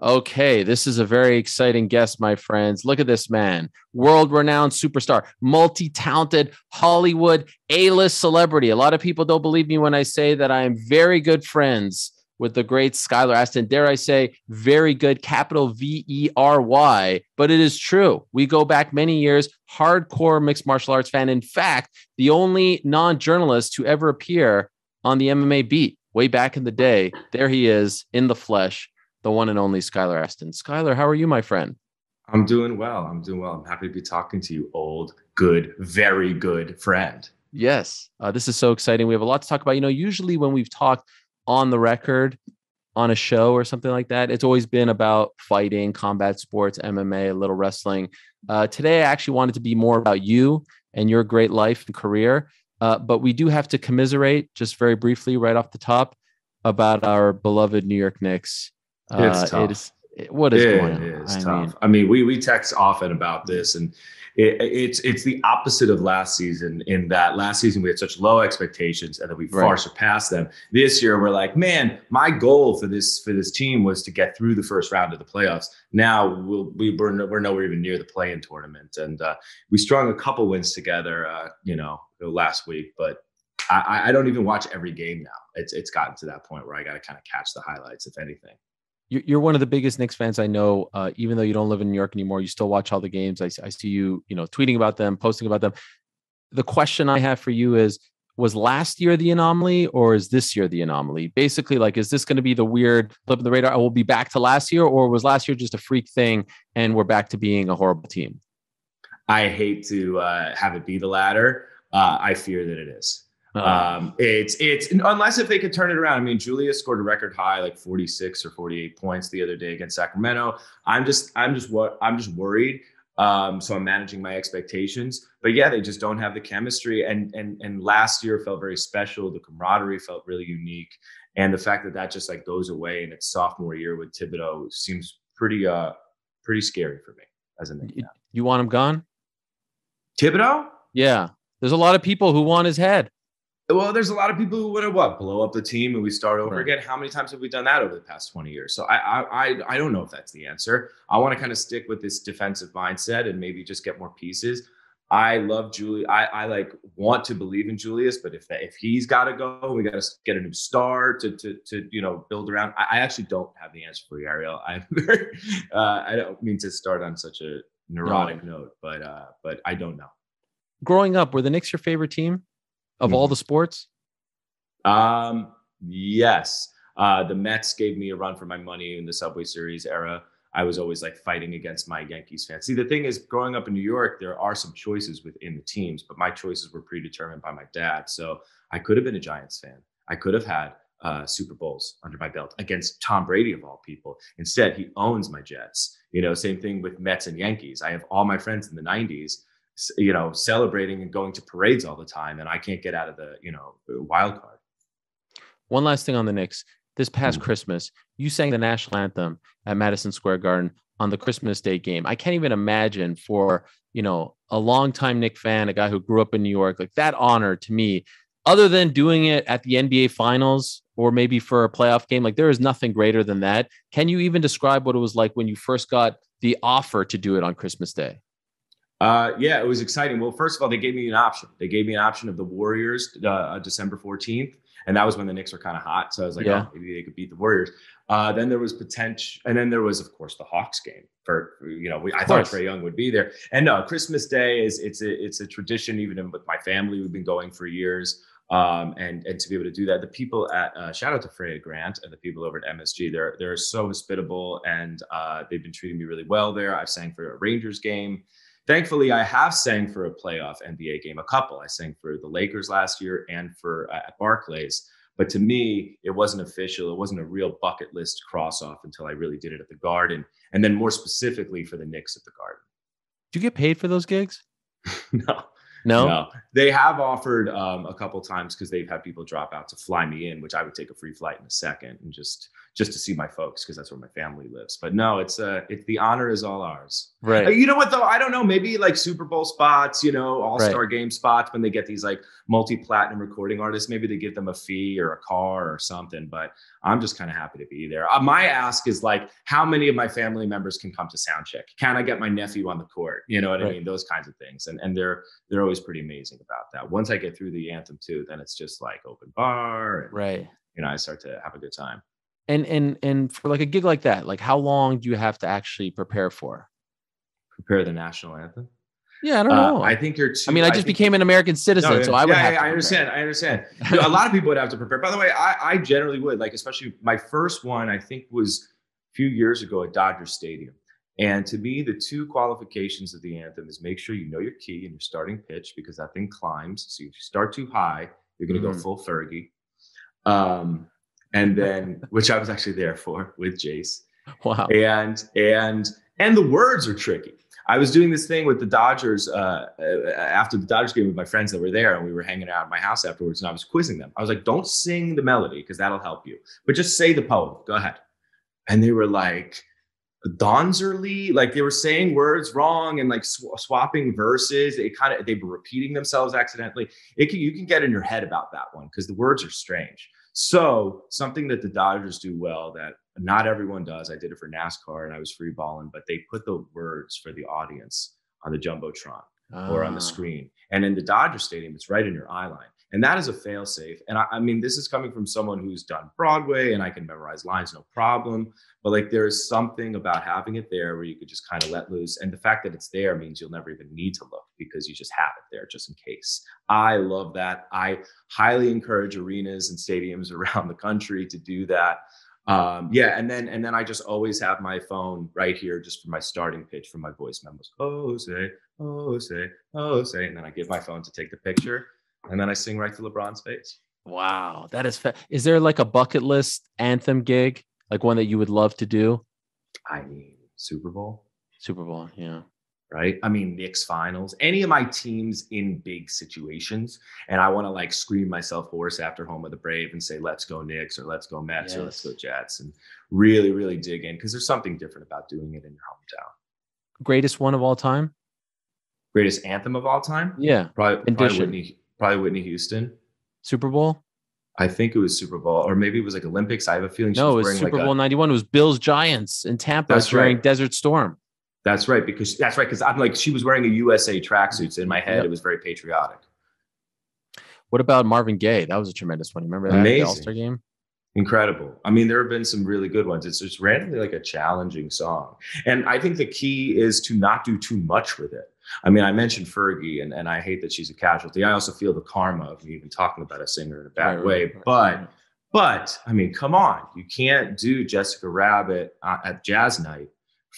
Okay, this is a very exciting guest, my friends. Look at this man, world-renowned superstar, multi-talented Hollywood A-list celebrity. A lot of people don't believe me when I say that I am very good friends with the great Skylar Astin. Dare I say, very good, capital Very, but it is true. We go back many years, hardcore mixed martial arts fan. In fact, the only non-journalist to ever appear on the MMA beat way back in the day. There he is in the flesh, the one and only Skylar Astin. Skylar, how are you, my friend? I'm doing well. I'm happy to be talking to you, old, good, very good friend. Yes, this is so exciting. We have a lot to talk about. Usually when we've talked on the record on a show or something like that, it's always been about fighting, combat sports, MMA, a little wrestling. Today, I actually wanted to be more about you and your great life and career. But we do have to commiserate just very briefly right off the top about our beloved New York Knicks. It's tough. What is going on? It is tough. I mean, we text often about this, and it's the opposite of last season. In that last season we had such low expectations, and then we far surpassed them. This year we're like, man, my goal for this team was to get through the first round of the playoffs. Now we're nowhere even near the play-in tournament, and we strung a couple wins together, last week, but I don't even watch every game now. It's gotten to that point where I got to kind of catch the highlights, if anything. You're one of the biggest Knicks fans I know. Even though you don't live in New York anymore, you still watch all the games. I see you, tweeting about them, posting about them. The question I have for you is, was last year the anomaly or is this year the anomaly? Basically, like, is this going to be the weird flip of the radar? I will be back to last year, or was last year just a freak thing and we're back to being a horrible team? I hate to have it be the latter. I fear that it is. It's unless if they could turn it around. I mean, Julius scored a record high, like 46 or 48 points the other day against Sacramento. I'm just worried. So I'm managing my expectations, but yeah, they just don't have the chemistry. And last year felt very special. The camaraderie felt really unique. And the fact that just like goes away in its sophomore year with Thibodeau seems pretty scary for me as a Knicks fan. You want him gone? Thibodeau? Yeah. There's a lot of people who want his head. Well, there's a lot of people who want to blow up the team and we start over again. How many times have we done that over the past 20 years? So I don't know if that's the answer. I want to kind of stick with this defensive mindset and maybe just get more pieces. I love Julius. I want to believe in Julius, but if he's got to go, we got to get a new star to build around. I actually don't have the answer for you, Ariel. I don't mean to start on such a neurotic note, but I don't know. Growing up, were the Knicks your favorite team of all the sports? Yes. The Mets gave me a run for my money in the Subway Series era. I was always like fighting against my Yankees fans. See, the thing is, growing up in New York, there are some choices within the teams, but my choices were predetermined by my dad. So I could have been a Giants fan. I could have had Super Bowls under my belt against Tom Brady of all people. Instead, he owns my Jets. Same thing with Mets and Yankees. I have all my friends in the 90s, celebrating and going to parades all the time, and I can't get out of the wild card. One last thing on the Knicks. This past Christmas, you sang the national anthem at Madison Square Garden on the Christmas Day game. I can't even imagine for, a longtime Knicks fan, a guy who grew up in New York, like that honor to me, other than doing it at the NBA Finals or maybe for a playoff game, like there is nothing greater than that. Can you even describe what it was like when you first got the offer to do it on Christmas Day? Yeah, it was exciting. Well, first of all, they gave me an option. They gave me an option of the Warriors, December 14th. And that was when the Knicks were kind of hot. So I was like, oh, maybe they could beat the Warriors. Then there was potential. And then there was, of course, the Hawks game I thought Trae Young would be there. And no, Christmas Day it's a tradition, even with my family, we've been going for years. And to be able to do that, the people at shout out to Freya Grant and the people over at MSG, they're so hospitable, and they've been treating me really well there. I've sang for a Rangers game. Thankfully, I have sang for a playoff NBA game, a couple. I sang for the Lakers last year and for at Barclays. But to me, it wasn't official. It wasn't a real bucket list cross off until I really did it at the Garden. And then more specifically for the Knicks at the Garden. Do you get paid for those gigs? No, No? No, they have offered a couple times because they've had people drop out to fly me in, which I would take a free flight in a second and just to see my folks because that's where my family lives. But no, it's the honor is all ours. Right. You know what though? I don't know. Maybe like Super Bowl spots, All-Star game spots when they get these like multi-platinum recording artists, maybe they give them a fee or a car or something. But I'm just kind of happy to be there. My ask is like, how many of my family members can come to sound check? Can I get my nephew on the court? You know what I mean? Those kinds of things. And they're always pretty amazing about that. Once I get through the anthem too, then it's just like open bar. And, I start to have a good time. And for like a gig like that, like how long do you have to actually prepare for? Prepare the national anthem? Yeah, I don't know. I think you're too. I mean, I just became an American citizen, so I would have to. I understand. A lot of people would have to prepare. By the way, I generally would, like, especially my first one, I think was a few years ago at Dodger Stadium. And to me, the two qualifications of the anthem is make sure you know your key and your starting pitch, because that thing climbs. So if you start too high, you're going to go full Fergie. And then, which I was actually there for with Jace. Wow. And the words are tricky. I was doing this thing with the Dodgers after the Dodgers game with my friends that were there, and we were hanging out at my house afterwards, and I was quizzing them. I was like, don't sing the melody because that'll help you, but just say the poem. Go ahead. And they were like, Donzerly, like they were saying words wrong and like swapping verses. They were repeating themselves accidentally. You can get in your head about that one because the words are strange. So something that the Dodgers do well that not everyone does. I did it for NASCAR and I was free balling, but they put the words for the audience on the Jumbotron or on the screen. And in the Dodger Stadium, it's right in your eye line. And that is a fail safe. And I mean, this is coming from someone who's done Broadway and I can memorize lines, no problem. But like, there is something about having it there where you could just kind of let loose. And the fact that it's there means you'll never even need to look because you just have it there just in case. I love that. I highly encourage arenas and stadiums around the country to do that. And then I just always have my phone right here just for my starting pitch for my voice memos. Oh, say, oh, say, oh, say. And then I give my phone to take the picture. And then I sing right to LeBron's face. Wow, that is is there like a bucket list anthem gig, like one that you would love to do? I mean, Super Bowl, yeah. Right? I mean, Knicks finals, any of my teams in big situations. And I want to like scream myself hoarse after home of the Brave and say, let's go Knicks or let's go Mets or let's go Jets, and really, really dig in because there's something different about doing it in your hometown. Greatest one of all time? Greatest anthem of all time? Yeah. Probably Whitney Houston. Super Bowl? I think it was Super Bowl, or maybe it was like Olympics. I have a feeling it was Super Bowl 91. It was Bills Giants in Tampa during Desert Storm. That's right. Because I'm like, she was wearing a USA tracksuit. So in my head, it was very patriotic. What about Marvin Gaye? That was a tremendous one. Remember that? Amazing. The All-Star game? Incredible. I mean, there have been some really good ones. It's just randomly like a challenging song. And I think the key is to not do too much with it. I mean, I mentioned Fergie, and I hate that she's a casualty. I also feel the karma of me even talking about a singer in a bad way. But I mean, come on. You can't do Jessica Rabbit at Jazz Night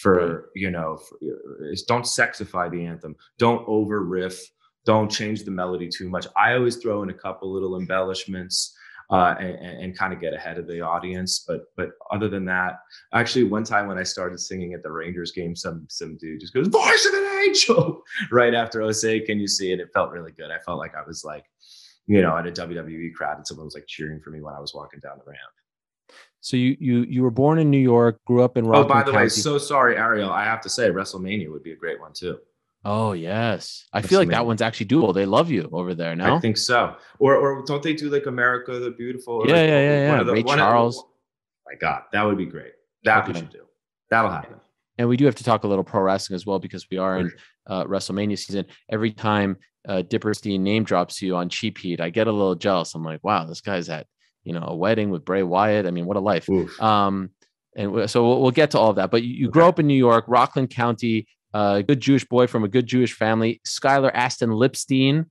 for, don't sexify the anthem. Don't over riff. Don't change the melody too much. I always throw in a couple little embellishments and kind of get ahead of the audience. But other than that, actually one time when I started singing at the Rangers game, some dude just goes, "Voice of an Angel," right after "Oh Say Can You See It." It felt really good. I felt like I was like, at a WWE crowd and someone was like cheering for me when I was walking down the ramp. So you were born in New York, grew up in Rockland County. Oh, by the way, so sorry, Ariel. I have to say WrestleMania would be a great one too. Oh, yes. I feel like that one's actually doable. They love you over there now. I think so. Or don't they do like America the Beautiful? Yeah. Ray Charles. My God, that would be great. That we should do. That'll happen. And we do have to talk a little pro wrestling as well because we are in WrestleMania season. Every time Dipperstein name drops you on Cheap Heat, I get a little jealous. I'm like, wow, this guy's at a wedding with Bray Wyatt. I mean, what a life. And so we'll get to all of that. But you grew up in New York, Rockland County. Good Jewish boy from a good Jewish family. Skylar Astin Lipstein.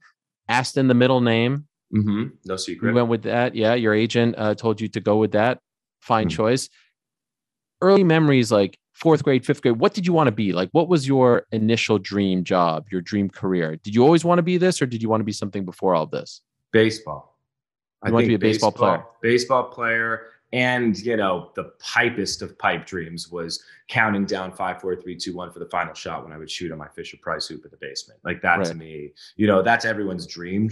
Astin, the middle name. Mm-hmm. No secret. You went with that. Yeah, your agent told you to go with that. Fine choice. Early memories, like 4th grade, 5th grade. What did you want to be? Like, what was your initial dream job, your dream career? Did you always want to be this, or did you want to be something before all of this? Baseball. I want to be a baseball player. Baseball player. And, you know, the pipest of pipe dreams was counting down 5, 4, 3, 2, 1 for the final shot when I would shoot on my Fisher Price hoop in the basement. Like that to me, you know, that's everyone's dream,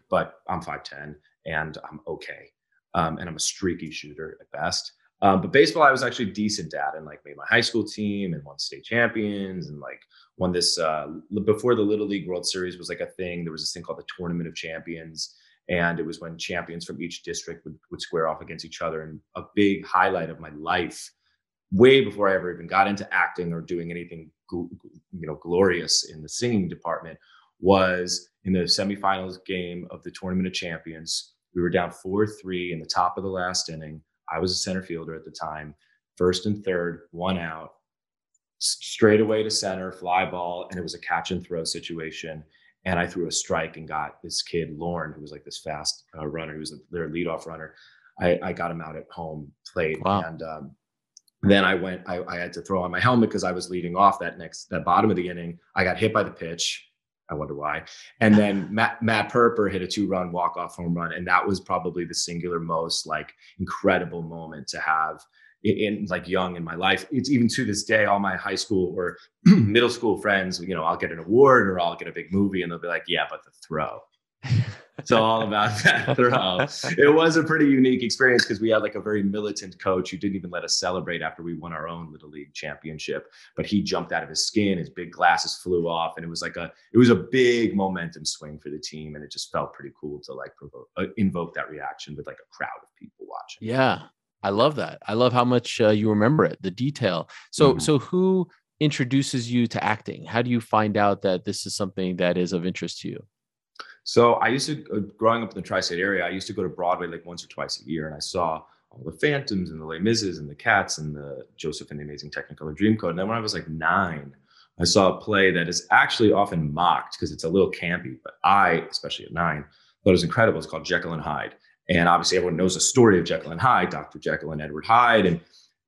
but I'm 5'10" and I'm okay. And I'm a streaky shooter at best. But baseball, I was actually decent at, and like made my high school team and won state champions and like won this before the Little League World Series was like a thing. There was this thing called the Tournament of Champions. And it was when champions from each district would square off against each other. And a big highlight of my life, way before I ever even got into acting or doing anything, glorious in the singing department, was in the semifinals game of the Tournament of Champions. We were down 4-3 in the top of the last inning. I was a center fielder at the time, first and third, 1 out, straight away to center, fly ball, and it was a catch and throw situation. And I threw a strike and got this kid, Lorne, who was like this fast runner. He was their leadoff runner. I got him out at home plate. Wow. And then I had to throw on my helmet because I was leading off that bottom of the inning. I got hit by the pitch. I wonder why. And then Matt Perper hit a 2-run walk-off home run. And that was probably the singular most like incredible moment to have in like young in my life. It's even to this day, all my high school or middle school friends, you know, I'll get an award or I'll get a big movie and they'll be like, yeah, but the throw. It's all about that throw. It was a pretty unique experience because we had like a very militant coach who didn't even let us celebrate after we won our own Little League championship, but he jumped out of his skin, his big glasses flew off, and it was a big momentum swing for the team. And it just felt pretty cool to like invoke that reaction with like a crowd of people watching. Yeah. I love that. I love how much you remember it, the detail. So, So who introduces you to acting? How do you find out that this is something that is of interest to you? So I used to, growing up in the tri-state area, I used to go to Broadway like once or twice a year, and I saw all the Phantoms and the Les Mises and the Cats and the Joseph and the Amazing Technicolor Dreamcoat. And then when I was like 9, I saw a play that is actually often mocked because it's a little campy, but I, especially at 9, thought it was incredible. It's called Jekyll and Hyde. And obviously everyone knows the story of Jekyll and Hyde, Dr. Jekyll and Edward Hyde. And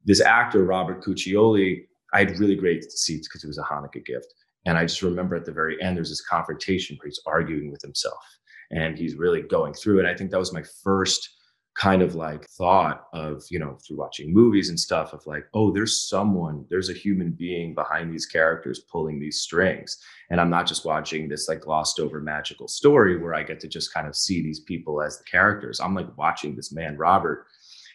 this actor, Robert Cuccioli, I had really great seats because it was a Hanukkah gift. And I just remember at the very end, there's this confrontation where he's arguing with himself and he's really going through it. I think that was my first kind of like thought of, you know, through watching movies and stuff of like, oh, there's a human being behind these characters pulling these strings. And I'm not just watching this like glossed over magical story where I get to just kind of see these people as the characters. I'm like watching this man, Robert,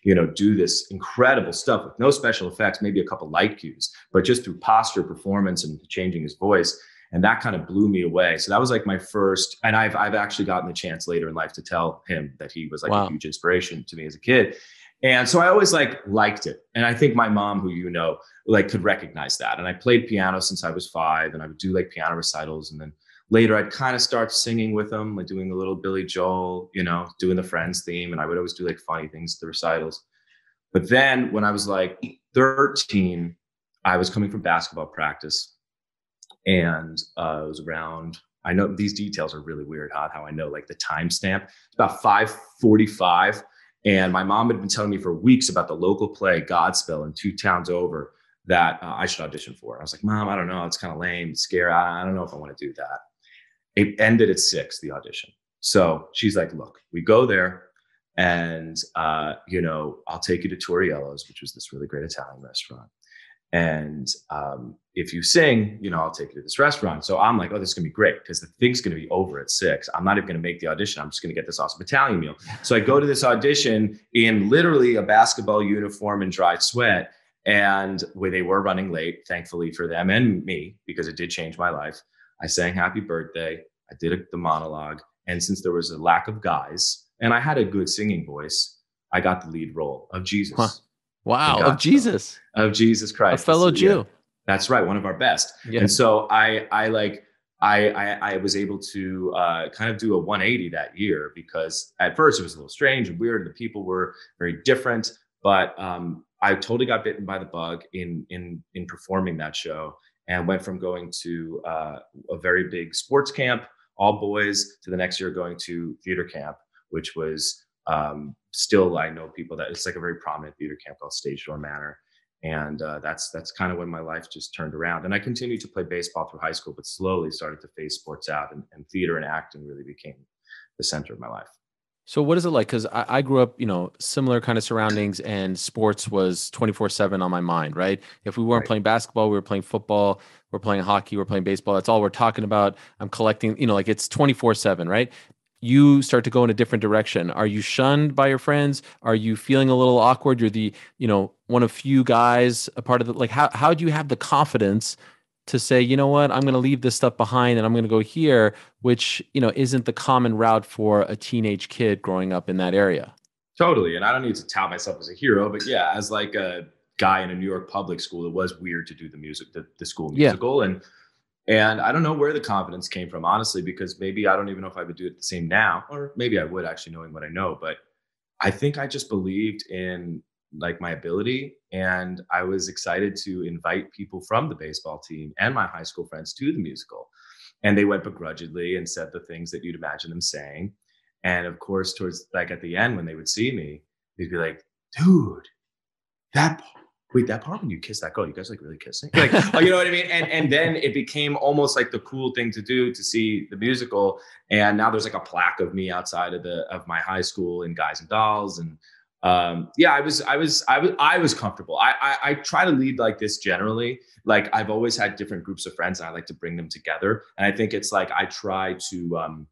you know, do this incredible stuff with no special effects, maybe a couple light cues, but just through posture, performance, and changing his voice. And that kind of blew me away. So that was like my first, and I've actually gotten the chance later in life to tell him that he was like a huge inspiration to me as a kid. And so I always liked it. And I think my mom, who, you know, like could recognize that. And I played piano since I was 5, and I would do like piano recitals. And then later I'd kind of start singing with them, like doing a little Billy Joel, you know, doing the Friends theme. And I would always do like funny things at the recitals. But then when I was like 13, I was coming from basketball practice. And it was around, I know these details are really weird, how I know like the timestamp. It's about 5:45. And my mom had been telling me for weeks about the local play Godspell in 2 towns over that I should audition for. I was like, Mom, I don't know. It's kind of lame. It's scary. I don't know if I want to do that. It ended at 6, the audition. So she's like, look, we go there and, you know, I'll take you to Torriello's, which was this really great Italian restaurant. And if you sing, you know, I'll take you to this restaurant. So I'm like, oh, this is going to be great because the thing's going to be over at 6. I'm not even going to make the audition. I'm just going to get this awesome Italian meal. So I go to this audition in literally a basketball uniform and dry sweat. And where they were running late, thankfully for them and me, because it did change my life. I sang Happy Birthday. I did the monologue. And since there was a lack of guys and I had a good singing voice, I got the lead role of Jesus. Huh. Wow. Of Jesus. Of Jesus Christ. A fellow Jew. Yeah, that's right. One of our best. Yeah. And so I was able to kind of do a 180 that year because at first it was a little strange and weird. And the people were very different, but I totally got bitten by the bug in performing that show and went from going to a very big sports camp, all boys, to the next year going to theater camp, which was still, I know people that it's like a very prominent theater camp called Stage Door Manor. And that's kind of when my life just turned around. And I continued to play baseball through high school, but slowly started to phase sports out and theater and acting really became the center of my life. So what is it like? Because I grew up, similar kind of surroundings, and sports was 24/7 on my mind, right? If we weren't Right. playing basketball, we were playing football, we're playing hockey, we're playing baseball. That's all we're talking about. I'm collecting, like it's 24/7, right? You start to go in a different direction. Are you shunned by your friends? Are you feeling a little awkward? You're the, one of few guys, a part of the, like, how do you have the confidence to say, you know what, I'm going to leave this stuff behind and I'm going to go here, which, isn't the common route for a teenage kid growing up in that area. Totally. And I don't need to tout myself as a hero, but yeah, as like a guy in a New York public school, it was weird to do the school Yeah. musical. And I don't know where the confidence came from, honestly, because maybe I don't even know if I would do it the same now, or maybe I would, actually, knowing what I know. But I think I just believed in like my ability, and I was excited to invite people from the baseball team and my high school friends to the musical. And they went begrudgingly and said the things that you'd imagine them saying. And of course, towards like at the end, when they would see me, they'd be like, dude, that wait, that part when you kiss that girl, you guys like really kissing? Like, oh, you know what I mean? And then it became almost like the cool thing to do to see the musical. And now there's like a plaque of me outside of my high school in Guys and Dolls. And yeah, I was comfortable. I try to lead like this generally. Like I've always had different groups of friends and I like to bring them together. And I think it's like I try to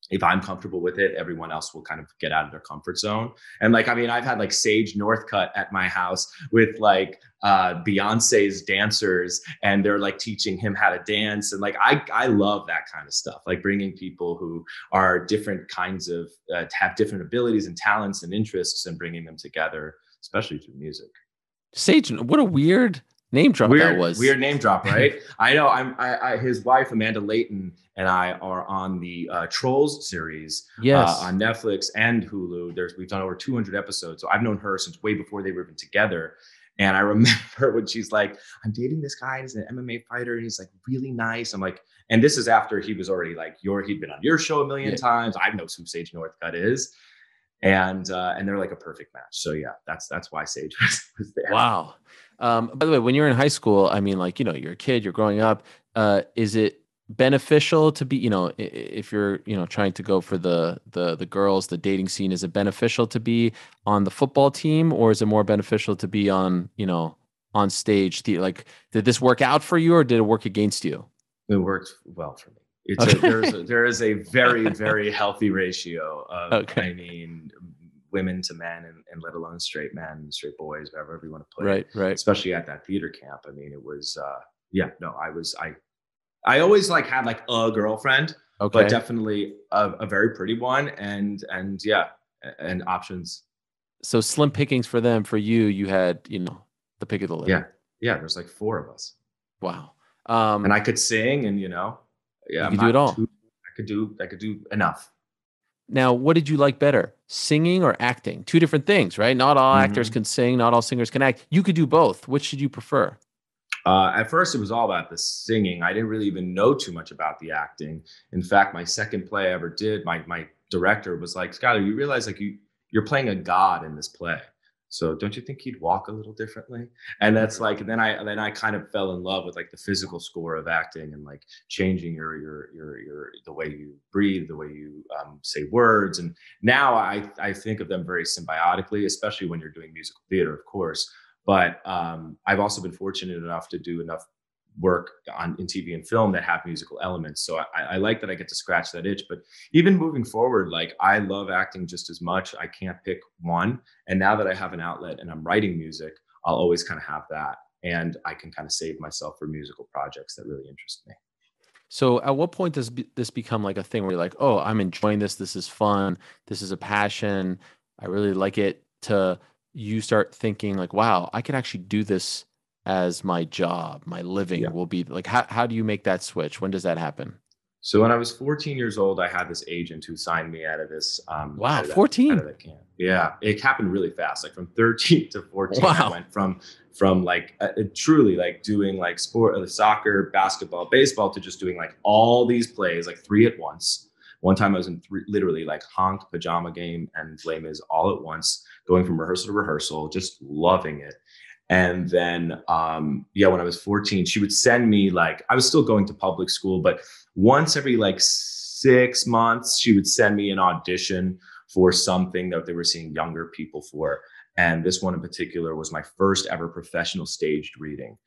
if I'm comfortable with it, everyone else will kind of get out of their comfort zone. And like, I mean, I've had like Sage Northcutt at my house with like Beyonce's dancers, and they're like teaching him how to dance. And like, I love that kind of stuff, like bringing people who are different kinds of, have different abilities and talents and interests, and bringing them together, especially through music. Sage, what a weird name drop that was. Weird name drop, right? I know. His wife Amanda Layton and I are on the Trolls series, yes, on Netflix and Hulu. We've done over 200 episodes, so I've known her since way before they were even together. And I remember when she's like, "I'm dating this guy. He's an MMA fighter, and he's like really nice." I'm like, and this is after he was already like he'd been on your show a million times. I know who Sage Northcutt is. And they're like a perfect match. So yeah, that's why Sage was there. Wow. By the way, when you're in high school, I mean, like, you're a kid, you're growing up. Is it beneficial to be, if you're, trying to go for the girls, the dating scene, is it beneficial to be on the football team, or is it more beneficial to be on, on stage? Like, did this work out for you, or did it work against you? It worked well for me. There is a very, very healthy ratio of, I mean, women to men, and let alone straight men, straight boys, whatever you want to put it. Right. Especially at that theater camp. I mean, it was, I always like had like a girlfriend, but definitely a very pretty one. And options. So slim pickings for them. For you, you had, the pick of the litter. Yeah. There's like 4 of us. Wow. And I could sing, and you could do it all. I could do enough. Now, what did you like better, singing or acting? 2 different things, right? Not all actors can sing, not all singers can act. You could do both. Which did you prefer? At first, it was all about the singing. I didn't really even know too much about the acting. In fact, my second play I ever did, my director was like, "Skylar, you realize like you're playing a god in this play. So don't you think he'd walk a little differently?" And that's like, then I kind of fell in love with like the physical score of acting, and like changing your the way you breathe, the way you say words. And now I think of them very symbiotically, especially when you're doing musical theater, of course. But I've also been fortunate enough to do enough work in TV and film that have musical elements. So I like that I get to scratch that itch. But even moving forward, like I love acting just as much. I can't pick one. And now that I have an outlet and I'm writing music, I'll always kind of have that. And I can kind of save myself for musical projects that really interest me. So at what point does this become like a thing where you're like, oh, I'm enjoying this. This is fun. This is a passion. I really like it, to you start thinking like, wow, I could actually do this as my job, my living will be like, how do you make that switch? When does that happen? So when I was 14 years old, I had this agent who signed me out of this. Wow, 14. Out of that camp. Yeah, it happened really fast. Like from 13 to 14, wow. I went from like truly like doing like sport, soccer, basketball, baseball, to just doing like all these plays, like 3 at once. One time I was in literally like Honk, Pajama Game, and Les Mis all at once, going from rehearsal to rehearsal, just loving it. And then, when I was 14, she would send me, like, I was still going to public school, but once every like 6 months, she would send me an audition for something that they were seeing younger people for. And this one in particular was my first ever professional staged reading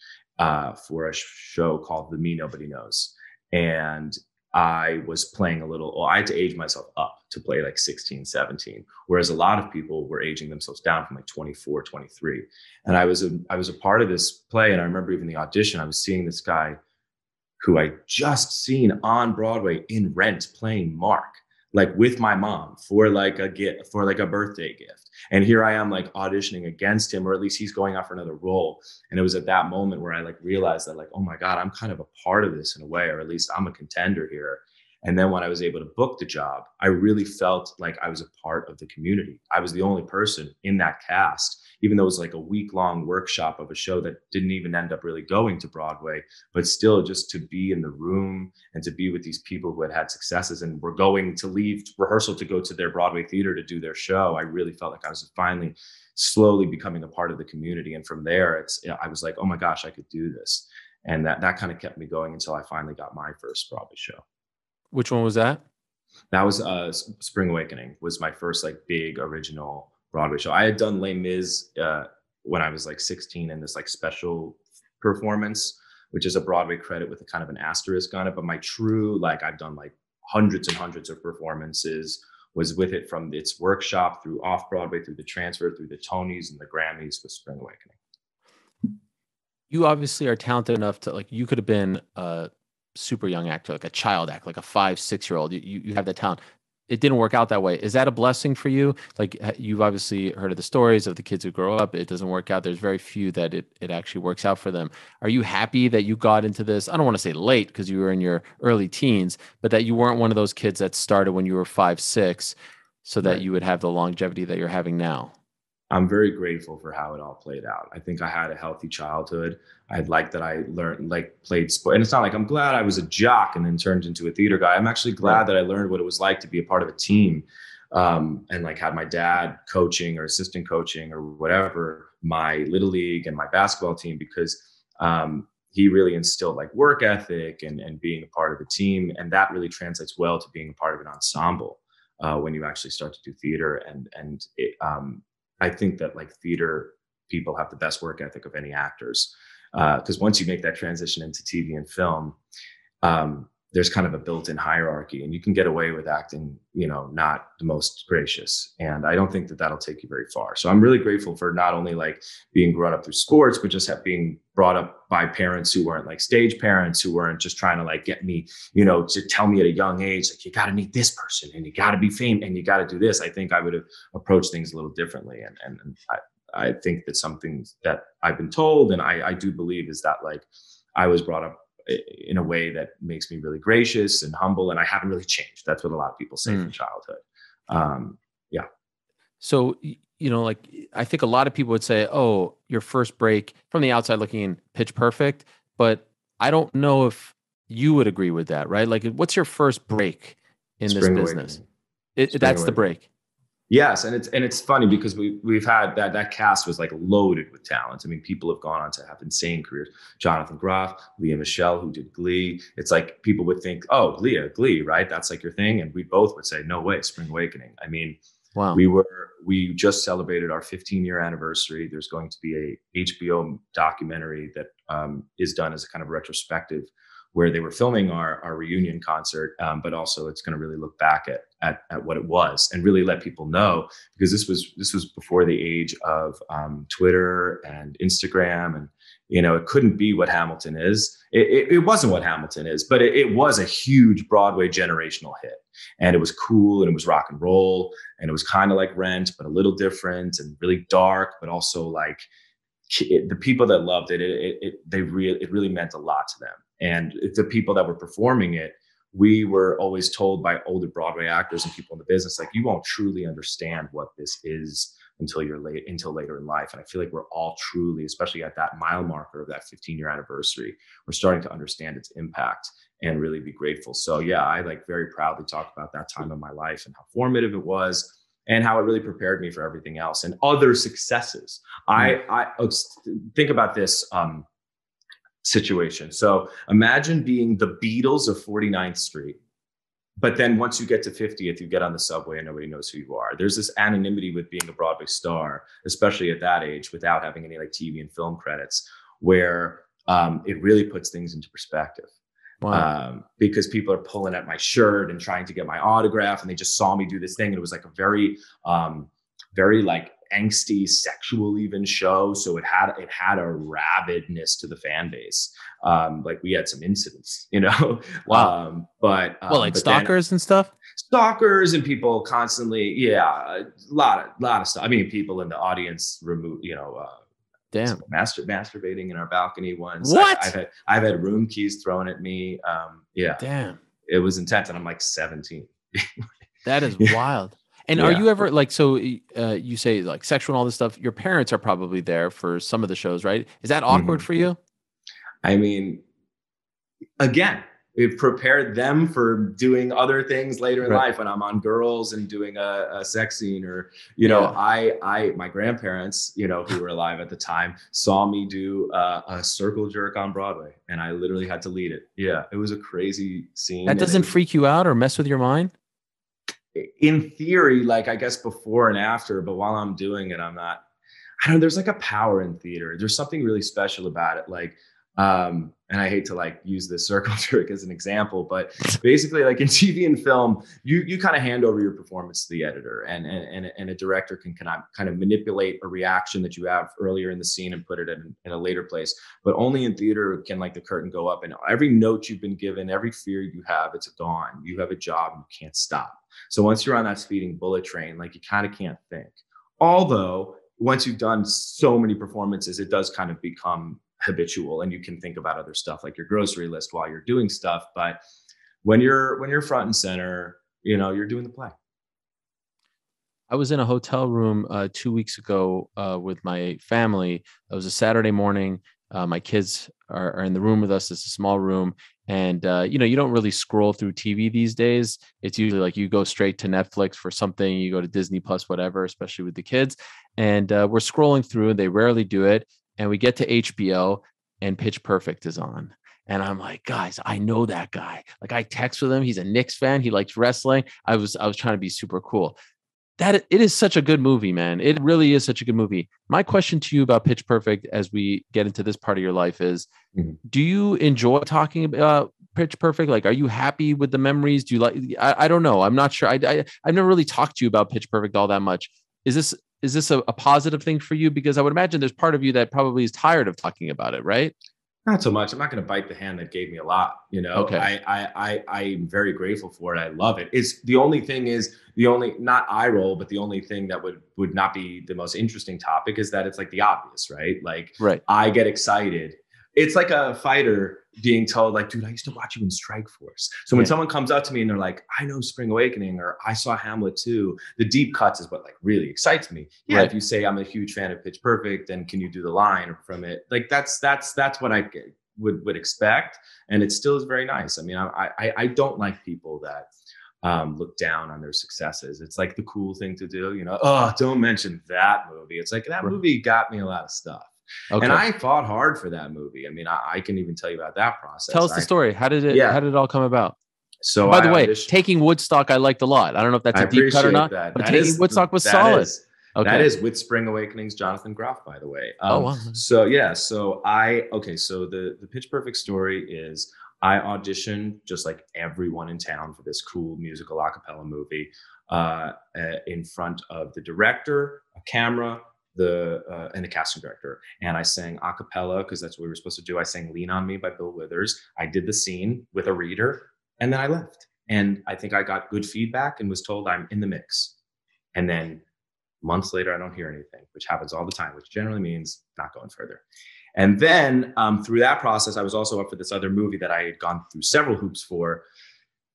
for a show called The Me Nobody Knows. And I was playing I had to age myself up to play like 16, 17, whereas a lot of people were aging themselves down from like 24, 23. And I was a part of this play. And I remember even the audition, I was seeing this guy who I just seen on Broadway in Rent playing Mark, like with my mom for like a birthday gift. And here I am like auditioning against him, or at least he's going out for another role. And it was at that moment where I like realized that like, oh my God, I'm kind of a part of this in a way, or at least I'm a contender here. And then when I was able to book the job, I really felt like I was a part of the community. I was the only person in that cast, even though it was like a week-long workshop of a show that didn't even end up really going to Broadway, but still just to be in the room and to be with these people who had had successes and were going to leave rehearsal to go to their Broadway theater to do their show. I really felt like I was finally slowly becoming a part of the community. And from there, I was like, oh my gosh, I could do this. And that kind of kept me going until I finally got my first Broadway show. Which one was that? That was Spring Awakening was my first like big original Broadway show. I had done Les Mis when I was like 16 in this like special performance, which is a Broadway credit with a kind of an asterisk on it. But my true, like I've done like hundreds and hundreds of performances, was with it from its workshop through off Broadway, through the transfer, through the Tonys and the Grammys with Spring Awakening. You obviously are talented enough to like, you could have been a super young actor, like a child actor, like a 5-6-year-old. You have that talent. It didn't work out that way. Is that a blessing for you? Like you've obviously heard of the stories of the kids who grow up, it doesn't work out. There's very few that it actually works out for them. Are you happy that you got into this? I don't want to say late because you were in your early teens, but that you weren't one of those kids that started when you were 5, 6, so that you would have the longevity that you're having now? I'm very grateful for how it all played out. I think I had a healthy childhood. I like that I learned, like played sport. And it's not like I'm glad I was a jock and then turned into a theater guy. I'm actually glad that I learned what it was like to be a part of a team, and like had my dad coaching or assistant coaching or whatever, my little league and my basketball team, because he really instilled like work ethic and being a part of a team. And that really translates well to being a part of an ensemble when you actually start to do theater. And I think that like theater people have the best work ethic of any actors, because once you make that transition into TV and film, there's kind of a built-in hierarchy, and you can get away with acting, not the most gracious. And I don't think that that'll take you very far. So I'm really grateful for not only like being brought up through sports, but just being brought up by parents who weren't like stage parents, who weren't just trying to like get me, to tell me at a young age, like, you got to meet this person and you got to be famous and you got to do this. I think I would have approached things a little differently. And I think that something that I've been told, and I do believe, is that like I was brought up in a way that makes me really gracious and humble, and I haven't really changed. That's what a lot of people say from childhood. Yeah. So, like I think a lot of people would say, oh, your first break from the outside looking in, Pitch Perfect, but I don't know if you would agree with that, right? Like, what's your first break in Spring this business? Awakening. That's the break. Yes, and it's funny because we've had that cast was like loaded with talent. I mean, people have gone on to have insane careers. Jonathan Groff, Leah Michelle, who did Glee. It's like people would think, oh, Glee, right? That's like your thing, and we both would say, no way, Spring Awakening. I mean, wow. We just celebrated our 15-year anniversary. There's going to be a HBO documentary that is done as a kind of retrospective, where they were filming our reunion concert, but also it's going to really look back at what it was and really let people know, because this was before the age of Twitter and Instagram, and it couldn't be what Hamilton is. It wasn't what Hamilton is, but it was a huge Broadway generational hit, and it was cool, and it was rock and roll, and it was kind of like Rent, but a little different and really dark, but also like the people that loved it, it really meant a lot to them. And the people that were performing it, we were always told by older Broadway actors and people in the business, like, you won't truly understand what this is until later in life. And I feel like we're all truly, especially at that mile marker of that 15-year anniversary, we're starting to understand its impact and really be grateful. So yeah, I like very proudly talk about that time of my life and how formative it was, and how it really prepared me for everything else and other successes. I think about this situation. So imagine being the Beatles of 49th Street, But then once you get to 50th, you get on the subway and nobody knows who you are. There's this anonymity with being a Broadway star, especially at that age, without having any like TV and film credits, where it really puts things into perspective. Wow. Because people are pulling at my shirt and trying to get my autograph, and they just saw me do this thing. And it was like a very, very like angsty, sexual even show. So it had a rabidness to the fan base. Like we had some incidents, you know. Wow. Like but stalkers and stuff. Stalkers and people constantly, a lot of stuff. I mean, people in the audience Damn. masturbating in our balcony once. What? I've had room keys thrown at me. Damn. It was intense, and I'm like 17. That is wild. And are you ever like, so you say like sexual and all this stuff, your parents are probably there for some of the shows, right? Is that awkward for you? I mean, again, it prepared them for doing other things later in life when I'm on Girls and doing a sex scene, or, my grandparents, who were alive at the time, saw me do a circle jerk on Broadway, and I literally had to lead it. Yeah. It was a crazy scene. That doesn't freak you out or mess with your mind? In theory, like I guess before and after, but while I'm doing it, there's like a power in theater. There's something really special about it. Like, and I hate to like use this circle trick as an example, but basically like in TV and film, you kind of hand over your performance to the editor, and a director can kind of manipulate a reaction that you have earlier in the scene and put it in a later place. But only in theater can like the curtain go up, and every note you've been given, every fear you have, it's gone. You have a job, and you can't stop. So once you're on that speeding bullet train, like you kind of can't think. Although once you've done so many performances, it does kind of become habitual, and you can think about other stuff like your grocery list while you're doing stuff. But when you're front and center, you're doing the play. I was in a hotel room 2 weeks ago with my family. It was a Saturday morning. My kids are in the room with us. It's a small room. And, you don't really scroll through TV these days. It's usually like you go straight to Netflix for something, you go to Disney Plus, whatever, especially with the kids. And we're scrolling through, and they rarely do it. And we get to HBO, and Pitch Perfect is on. And I'm like, guys, I know that guy. Like I text with him. He's a Knicks fan. He likes wrestling. I was trying to be super cool. It is such a good movie, man. It really is such a good movie. My question to you about Pitch Perfect as we get into this part of your life is, do you enjoy talking about Pitch Perfect? Like, are you happy with the memories? Do you like, I don't know. I'm not sure. I've never really talked to you about Pitch Perfect all that much. Is this a positive thing for you? Because I would imagine there's part of you that probably is tired of talking about it, right? Not so much. I'm not going to bite the hand that gave me a lot. Okay. I'm very grateful for it. I love it. It's the only thing is not eye roll, but the only thing that would not be the most interesting topic is that it's like the obvious, right? Like, I get excited. It's like a fighter being told like, dude, I used to watch you in Strikeforce. So when someone comes up to me and they're like, I know Spring Awakening, or I saw Hamlet too, the deep cuts is what like really excites me. Yeah. If you say I'm a huge fan of Pitch Perfect, then can you do the line from it? Like that's what I would expect. And it still is very nice. I mean, I don't like people that look down on their successes. It's like the cool thing to do, oh, don't mention that movie. It's like that movie got me a lot of stuff. Okay. And I fought hard for that movie. I mean, I can even tell you about that process. Tell us the story. How did it all come about? So by the way, taking Woodstock, I liked a lot. I don't know if that's a deep cut or not, but taking Woodstock was solid. That is with Spring Awakening's Jonathan Groff, by the way. Wow. So the Pitch Perfect story is I auditioned just like everyone in town for this cool musical a cappella movie in front of the director, a camera, and the casting director. And I sang a cappella because that's what we were supposed to do. I sang Lean on Me by Bill Withers. I did the scene with a reader, and then I left. And I think I got good feedback and was told I'm in the mix. And then months later, I don't hear anything, which happens all the time, which generally means not going further. And then through that process, I was also up for this other movie that I had gone through several hoops for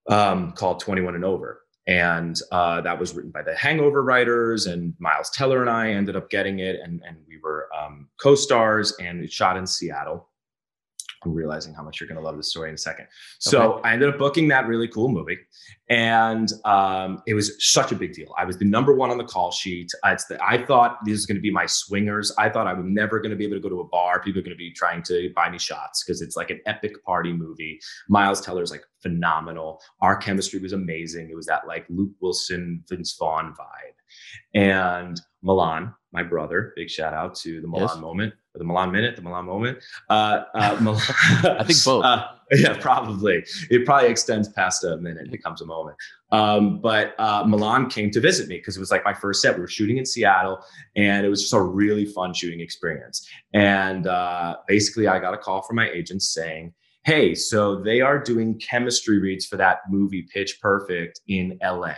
called 21 and Over. And that was written by the Hangover writers, and Miles Teller and I ended up getting it. And we were co-stars, and it shot in Seattle. I'm realizing how much you're going to love this story in a second. So I ended up booking that really cool movie. And it was such a big deal. I was the number one on the call sheet. I thought this was going to be my swingers. I thought I was never going to be able to go to a bar. People are going to be trying to buy me shots because it's like an epic party movie. Miles Teller's like phenomenal. Our chemistry was amazing. It was that like Luke Wilson, Vince Vaughn vibe. And Milan, my brother, big shout out to the Milan moment, or the Milan minute, the Milan moment. Milan, I think both. Yeah, probably. It probably extends past a minute and becomes a moment. But Milan came to visit me because it was like my first set. We were shooting in Seattle, and it was just a really fun shooting experience. And basically, I got a call from my agent saying, hey, so they are doing chemistry reads for that movie Pitch Perfect in LA.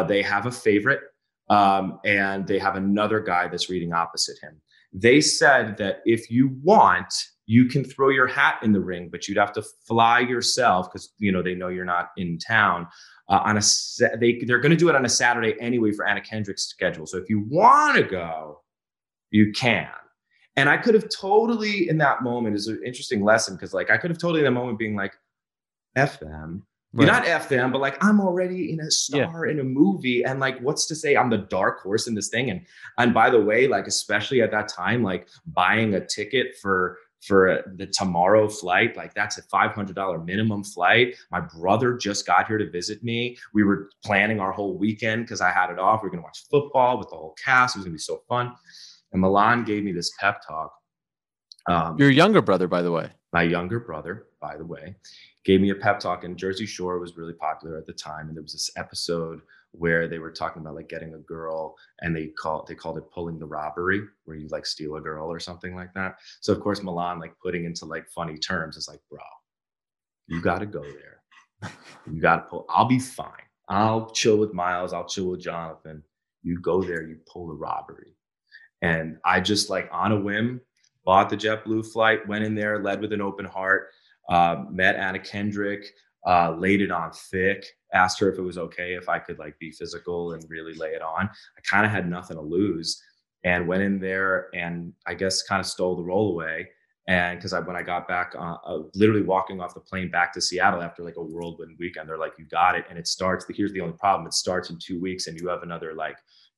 They have a favorite. And they have another guy that's reading opposite him. They said that if you want, you can throw your hat in the ring, but you'd have to fly yourself because they know you're not in town. They're going to do it on a Saturday anyway for Anna Kendrick's schedule. So if you want to go, you can. And I could have totally in that moment is an interesting lesson because like I could have totally in that moment being like, F them. Right. You're not F them, but like I'm already in a star in a movie, and like what's to say I'm the dark horse in this thing? And by the way, like especially at that time, like buying a ticket for the tomorrow flight, like that's a $500 minimum flight. My brother just got here to visit me. We were planning our whole weekend because I had it off. We were gonna watch football with the whole cast. It was gonna be so fun. And Milan gave me this pep talk. Your younger brother, by the way. My younger brother, by the way, gave me a pep talk, and Jersey Shore was really popular at the time. And there was this episode where they were talking about like getting a girl, and they called it pulling the robbery, where you like steal a girl or something like that. So of course Milan, like putting into like funny terms, is like, bro, you got to go there. You got to pull. I'll be fine. I'll chill with Miles. I'll chill with Jonathan. You go there, you pull the robbery. And I just like on a whim, bought the JetBlue flight, went in there, led with an open heart, met Anna Kendrick, laid it on thick, asked her if it was okay if I could like be physical and really lay it on. I kind of had nothing to lose and went in there and I guess kind of stole the role away. And because when I got back, literally walking off the plane back to Seattle after like a whirlwind weekend, they're like, you got it. And it starts, here's the only problem. It starts in 2 weeks and you have another like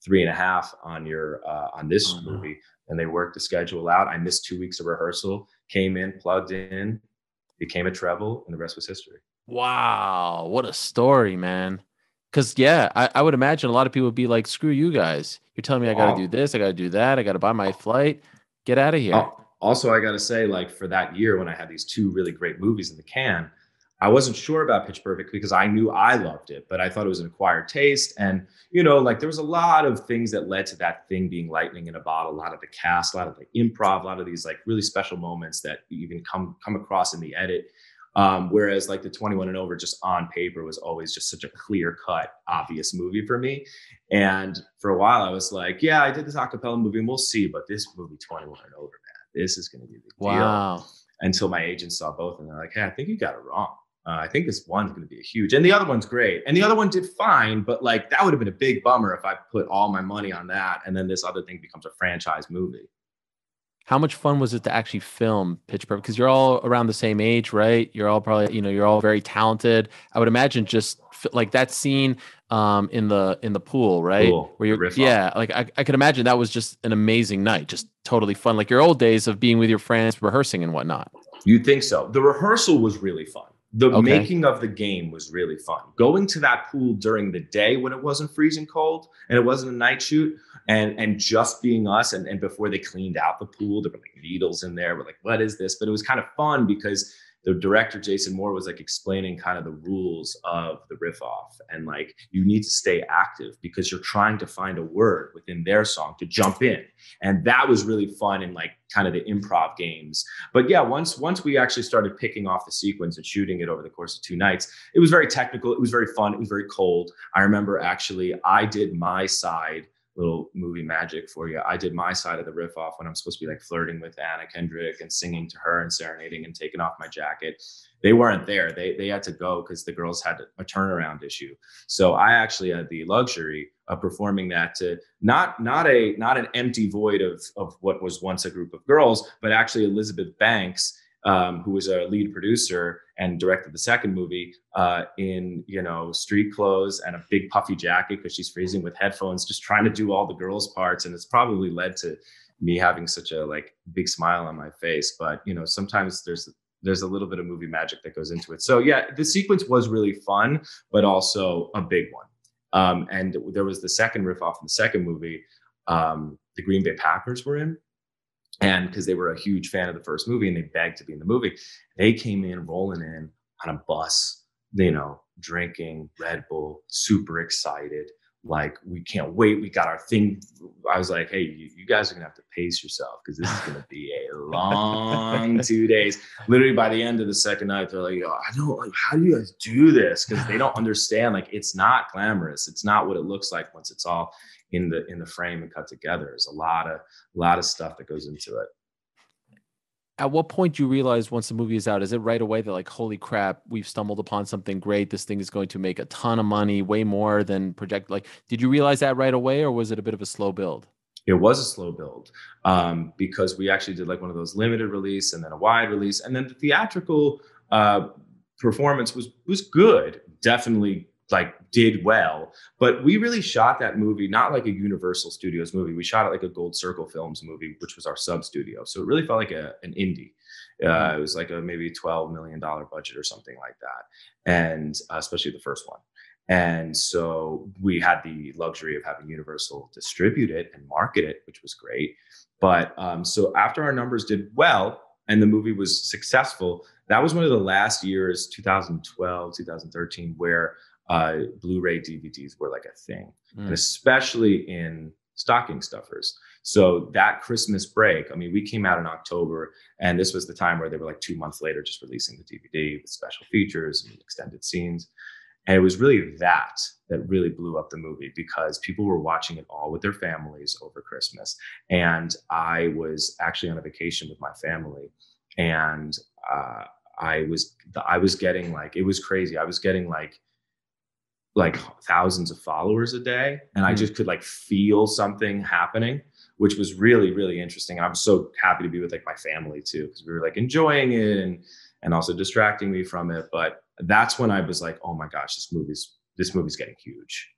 3.5 on your, on this movie. And they worked the schedule out. I missed 2 weeks of rehearsal, came in, plugged in, became a treble, and the rest was history. Wow. What a story, man. Because, I would imagine a lot of people would be like, screw you guys. You're telling me I got to do this, I got to do that, I got to buy my flight. Get out of here. Also, I got to say, like for that year when I had these 2 really great movies in the can, I wasn't sure about Pitch Perfect because I knew I loved it, but I thought it was an acquired taste. And, like there was a lot of things that led to that thing being lightning in a bottle, a lot of the cast, a lot of the improv, a lot of these like really special moments that you even come across in the edit. Whereas like the 21 and over just on paper was always just such a clear cut, obvious movie for me. And for a while I was like, yeah, I did this acapella movie and we'll see, but this movie 21 and over, man, this is going to be the deal. Until my agent saw both and they're like, hey, I think you got it wrong. I think this one's going to be a huge, and the other one's great. And the other one did fine, but like that would have been a big bummer if I put all my money on that. And then this other thing becomes a franchise movie. How much fun was it to actually film Pitch Perfect? Because you're all around the same age, right? You're all probably, you're all very talented. I would imagine just like that scene in the pool, right? Cool. Where you're, like I could imagine that was just an amazing night, just totally fun. Like your old days of being with your friends, rehearsing and whatnot. You'd think so. The rehearsal was really fun. The making of the game was really fun. Going to that pool during the day when it wasn't freezing cold and it wasn't a night shoot and just being us. And before they cleaned out the pool, there were like needles in there. We're like, what is this? But it was kind of fun because the director, Jason Moore, was like explaining kind of the rules of the riff off. And like, you need to stay active because you're trying to find a word within their song to jump in. And that was really fun in like kind of the improv games. But yeah, once we actually started picking off the sequence and shooting it over the course of 2 nights, it was very technical. It was very fun. It was very cold. I remember actually I did my side, little movie magic for you. I did my side of the riff off when I'm supposed to be like flirting with Anna Kendrick and singing to her and serenading and taking off my jacket. They weren't there. They had to go because the girls had a turnaround issue. So I actually had the luxury of performing that to not an empty void of what was once a group of girls, but actually Elizabeth Banks who was a lead producer and directed the second movie, in, you know, street clothes and a big puffy jacket because she's freezing with headphones, just trying to do all the girls' parts. And it's probably led to me having such a like big smile on my face. But, you know, sometimes there's a little bit of movie magic that goes into it. So yeah, the sequence was really fun, but also a big one. And there was the second riff off in the second movie. The Green Bay Packers were in, and because they were a huge fan of the first movie and they begged to be in the movie, they came in rolling in on a bus, you know, drinking Red Bull, super excited. Like, we can't wait. We got our thing. I was like, hey, you guys are going to have to pace yourself because this is going to be a long 2 days. Literally by the end of the second night, they're like, oh, I don't like, how do you guys do this? Because they don't understand, like, it's not glamorous. It's not what it looks like once it's all in the frame and cut together. There's a lot of stuff that goes into it. At what point do you realize once the movie is out, is it right away that like, holy crap, we've stumbled upon something great. This thing is going to make a ton of money, way more than projected. Like, did you realize that right away, or was it a bit of a slow build? It was a slow build, because we actually did like one of those limited release and then a wide release. And then the theatrical performance was good, definitely like did well. But we really shot that movie not like a Universal Studios movie. We shot it like a Gold Circle Films movie, which was our sub studio. So it really felt like an indie. It was like a maybe $12 million budget or something like that. And especially the first one. And so we had the luxury of having Universal distribute it and market it, which was great. But so after our numbers did well and the movie was successful, that was one of the last years, 2012, 2013, where Blu-ray DVDs were like a thing, and especially in stocking stuffers. So that Christmas break, I mean, we came out in October, and this was the time where they were like 2 months later just releasing the DVD with special features and extended scenes. And it was really that really blew up the movie, because people were watching it all with their families over Christmas. And I was actually on a vacation with my family, and I was getting like, it was crazy. I was getting like thousands of followers a day, and I just could like feel something happening, which was really, really interesting. And I'm so happy to be with like my family too, because we were like enjoying it and also distracting me from it. But that's when I was like, oh my gosh, this movie's getting huge.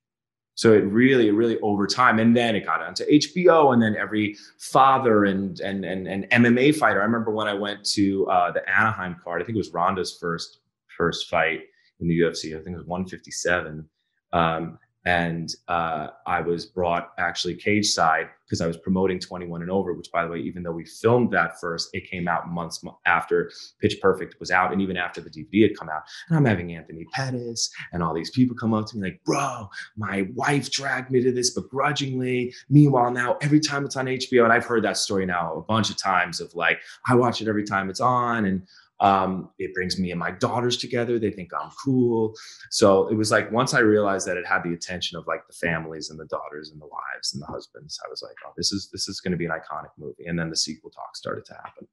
So it really over time, and then it got onto HBO, and then every father and MMA fighter. I remember when I went to the Anaheim card, I think it was Ronda's first fight in the UFC. I think it was 157. And I was brought actually cage side because I was promoting 21 and over, which, by the way, even though we filmed that first, it came out months after Pitch Perfect was out, and even after the DVD had come out. And I'm having Anthony Pettis and all these people come up to me like, bro, my wife dragged me to this begrudgingly. Meanwhile, now every time it's on HBO, and I've heard that story now a bunch of times of like, I watch it every time it's on, and it brings me and my daughters together. They think I'm cool. So it was like, once I realized that it had the attention of like the families and the daughters and the wives and the husbands, I was like, oh, this is going to be an iconic movie. And then the sequel talk started to happen.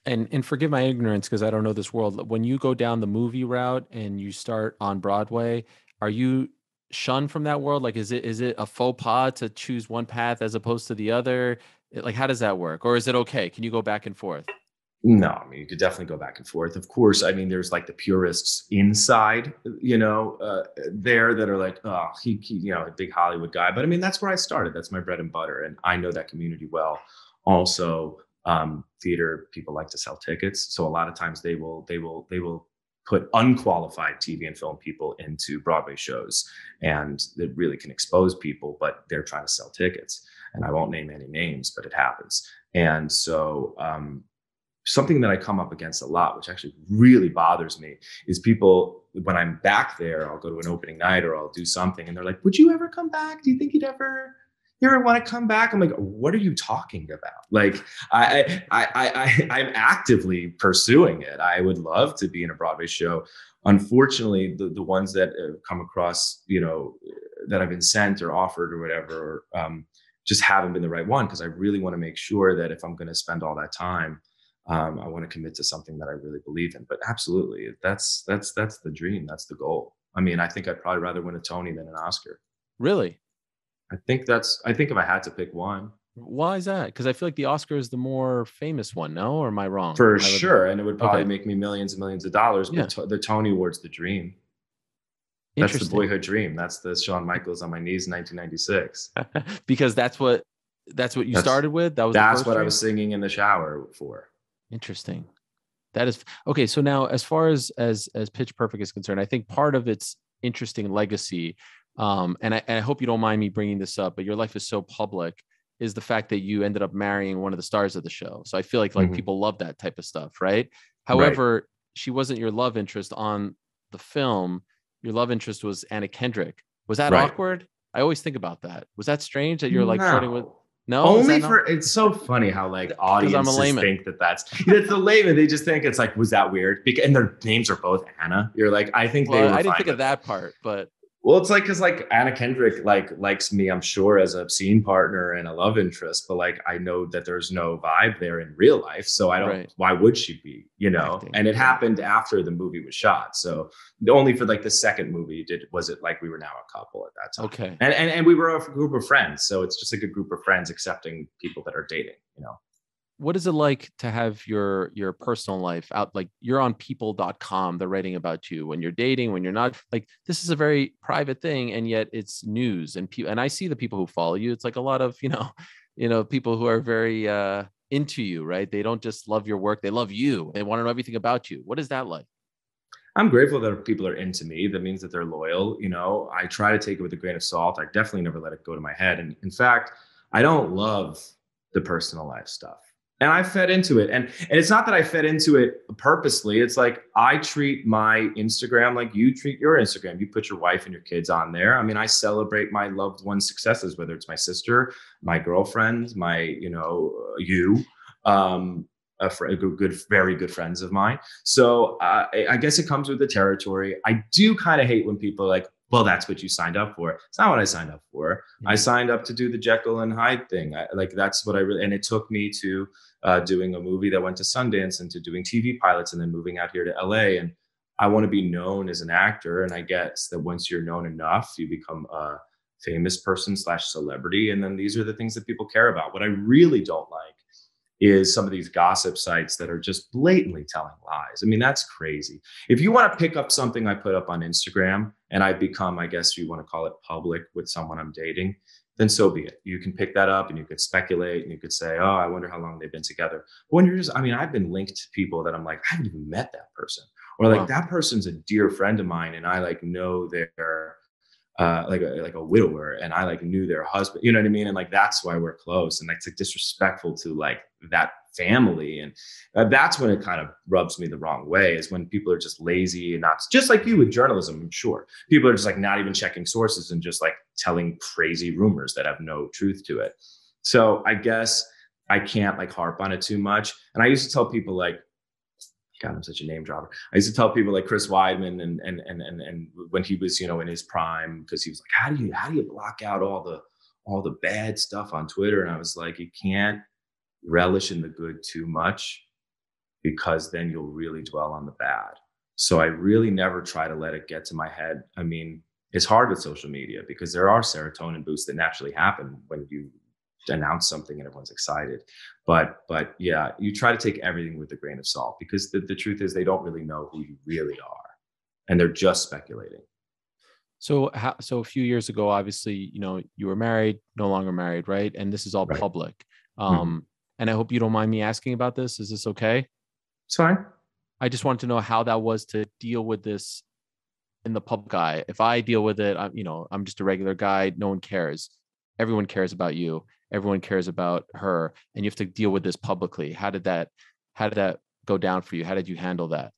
And forgive my ignorance, because I don't know this world. When you go down the movie route and you start on Broadway, are you shunned from that world? Like, is it a faux pas to choose one path as opposed to the other? Like, how does that work? Or is it okay? Can you go back and forth? No, I mean, you could definitely go back and forth. Of course, I mean, there's like the purists inside, there that are like, oh, he, a big Hollywood guy. But I mean, that's where I started. That's my bread and butter, and I know that community well. Also, theater people like to sell tickets, so a lot of times they will put unqualified TV and film people into Broadway shows, and it really can expose people. But they're trying to sell tickets, and I won't name any names, but it happens. And so, something that I come up against a lot, which actually really bothers me, is people, when I'm back there, I'll go to an opening night or I'll do something, and they're like, would you ever come back? Do you think you ever want to come back? I'm like, what are you talking about? Like, I'm actively pursuing it. I would love to be in a Broadway show. Unfortunately, the ones that come across, that I've been sent or offered or whatever, just haven't been the right one, because I really want to make sure that if I'm going to spend all that time, I want to commit to something that I really believe in. But absolutely, that's the dream. That's the goal. I mean, I think I'd probably rather win a Tony than an Oscar. Really? I think if I had to pick one. Why is that? Because I feel like the Oscar is the more famous one. No, or am I wrong? For sure. And it would probably Okay. make me millions and millions of dollars, Yeah. but the Tony Award's the dream. That's the Interesting. boyhood dream. That's the Shawn Michaels on my knees in 1996. Because that's what you started with. That was the That's first what I dream. was singing in the shower for. Interesting. That is okay. So now, as far as Pitch Perfect is concerned, I think part of its interesting legacy, and I hope you don't mind me bringing this up, but your life is so public, is the fact that you ended up marrying one of the stars of the show. So I feel like people love that type of stuff, right? However, she wasn't your love interest on the film. Your love interest was Anna Kendrick. Was that awkward? I always think about that. Was that strange that you're like flirting with? No, only for it's so funny how like audiences think that's the layman. They just think it's like, was that weird? And their names are both Anna. You're like, I think I didn't think of that part, but well, it's like because like Anna Kendrick likes me, I'm sure, as a scene partner and a love interest, but like I know that there's no vibe there in real life, so I don't. Why would she be? Acting. And it happened after the movie was shot, so only for like the second movie was it like we were now a couple at that time. Okay, and we were a group of friends, so it's just like a group of friends accepting people that are dating. What is it like to have your personal life out? Like you're on people.com, they're writing about you when you're dating, when you're not. Like this is a very private thing, and yet it's news. And I see the people who follow you. It's like a lot of people who are very into you, right? They don't just love your work, they love you. They want to know everything about you. What is that like? I'm grateful that people are into me. That means that they're loyal. I try to take it with a grain of salt. I definitely never let it go to my head. And in fact, I don't love the personal life stuff. And I fed into it. And it's not that I fed into it purposely. It's like I treat my Instagram like you treat your Instagram. You put your wife and your kids on there. I mean, I celebrate my loved ones' successes, whether it's my sister, my girlfriend, my, you, very good friends of mine. So I guess it comes with the territory. I do kind of hate when people are like, well, that's what you signed up for. It's not what I signed up for. Mm-hmm. I signed up to do the Jekyll and Hyde thing. That's what and it took me to doing a movie that went to Sundance and to doing TV pilots and then moving out here to LA. And I want to be known as an actor. And I guess that once you're known enough, you become a famous person / celebrity. And then these are the things that people care about. What I really don't like is some of these gossip sites that are just blatantly telling lies. I mean, that's crazy. If you want to pick up something I put up on Instagram and I become, I guess you want to call it public with someone I'm dating, then so be it. You can pick that up and you could speculate and you could say, oh, I wonder how long they've been together. But when I've been linked to people that I'm like, I haven't even met that person. Or like that person's a dear friend of mine and I like know their like a widower and I like knew their husband, you know what I mean? And like, that's why we're close. And that's like disrespectful to like that family. And that's when it kind of rubs me the wrong way is when people are just lazy and not just like you with journalism. I'm sure people are just like not even checking sources and just like telling crazy rumors that have no truth to it. So I guess I can't like harp on it too much. And I used to tell people like, God, I'm such a name dropper. I used to tell people like Chris Weidman and when he was, in his prime, because he was like, how do you block out all the bad stuff on Twitter? And I was like, you can't relish in the good too much because then you'll really dwell on the bad. So I really never try to let it get to my head. I mean, it's hard with social media because there are serotonin boosts that naturally happen when you announce something and everyone's excited. But yeah, you try to take everything with a grain of salt because the truth is they don't really know who you really are and they're just speculating. So a few years ago, obviously, you were married, no longer married, right? And this is all public. And I hope you don't mind me asking about this. Is this okay? It's fine. I just wanted to know how that was to deal with this in the public eye. If I deal with it, I'm just a regular guy. No one cares. Everyone cares about you. Everyone cares about her. And you have to deal with this publicly. How did that go down for you? How did you handle that?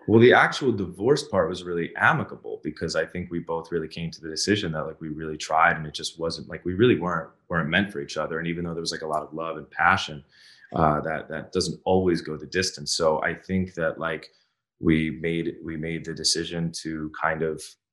Well, the actual divorce part was really amicable because I think we both really came to the decision that like we really tried and it just wasn't like we really weren't meant for each other. And even though there was like a lot of love and passion, that doesn't always go the distance. So I think that like we made the decision to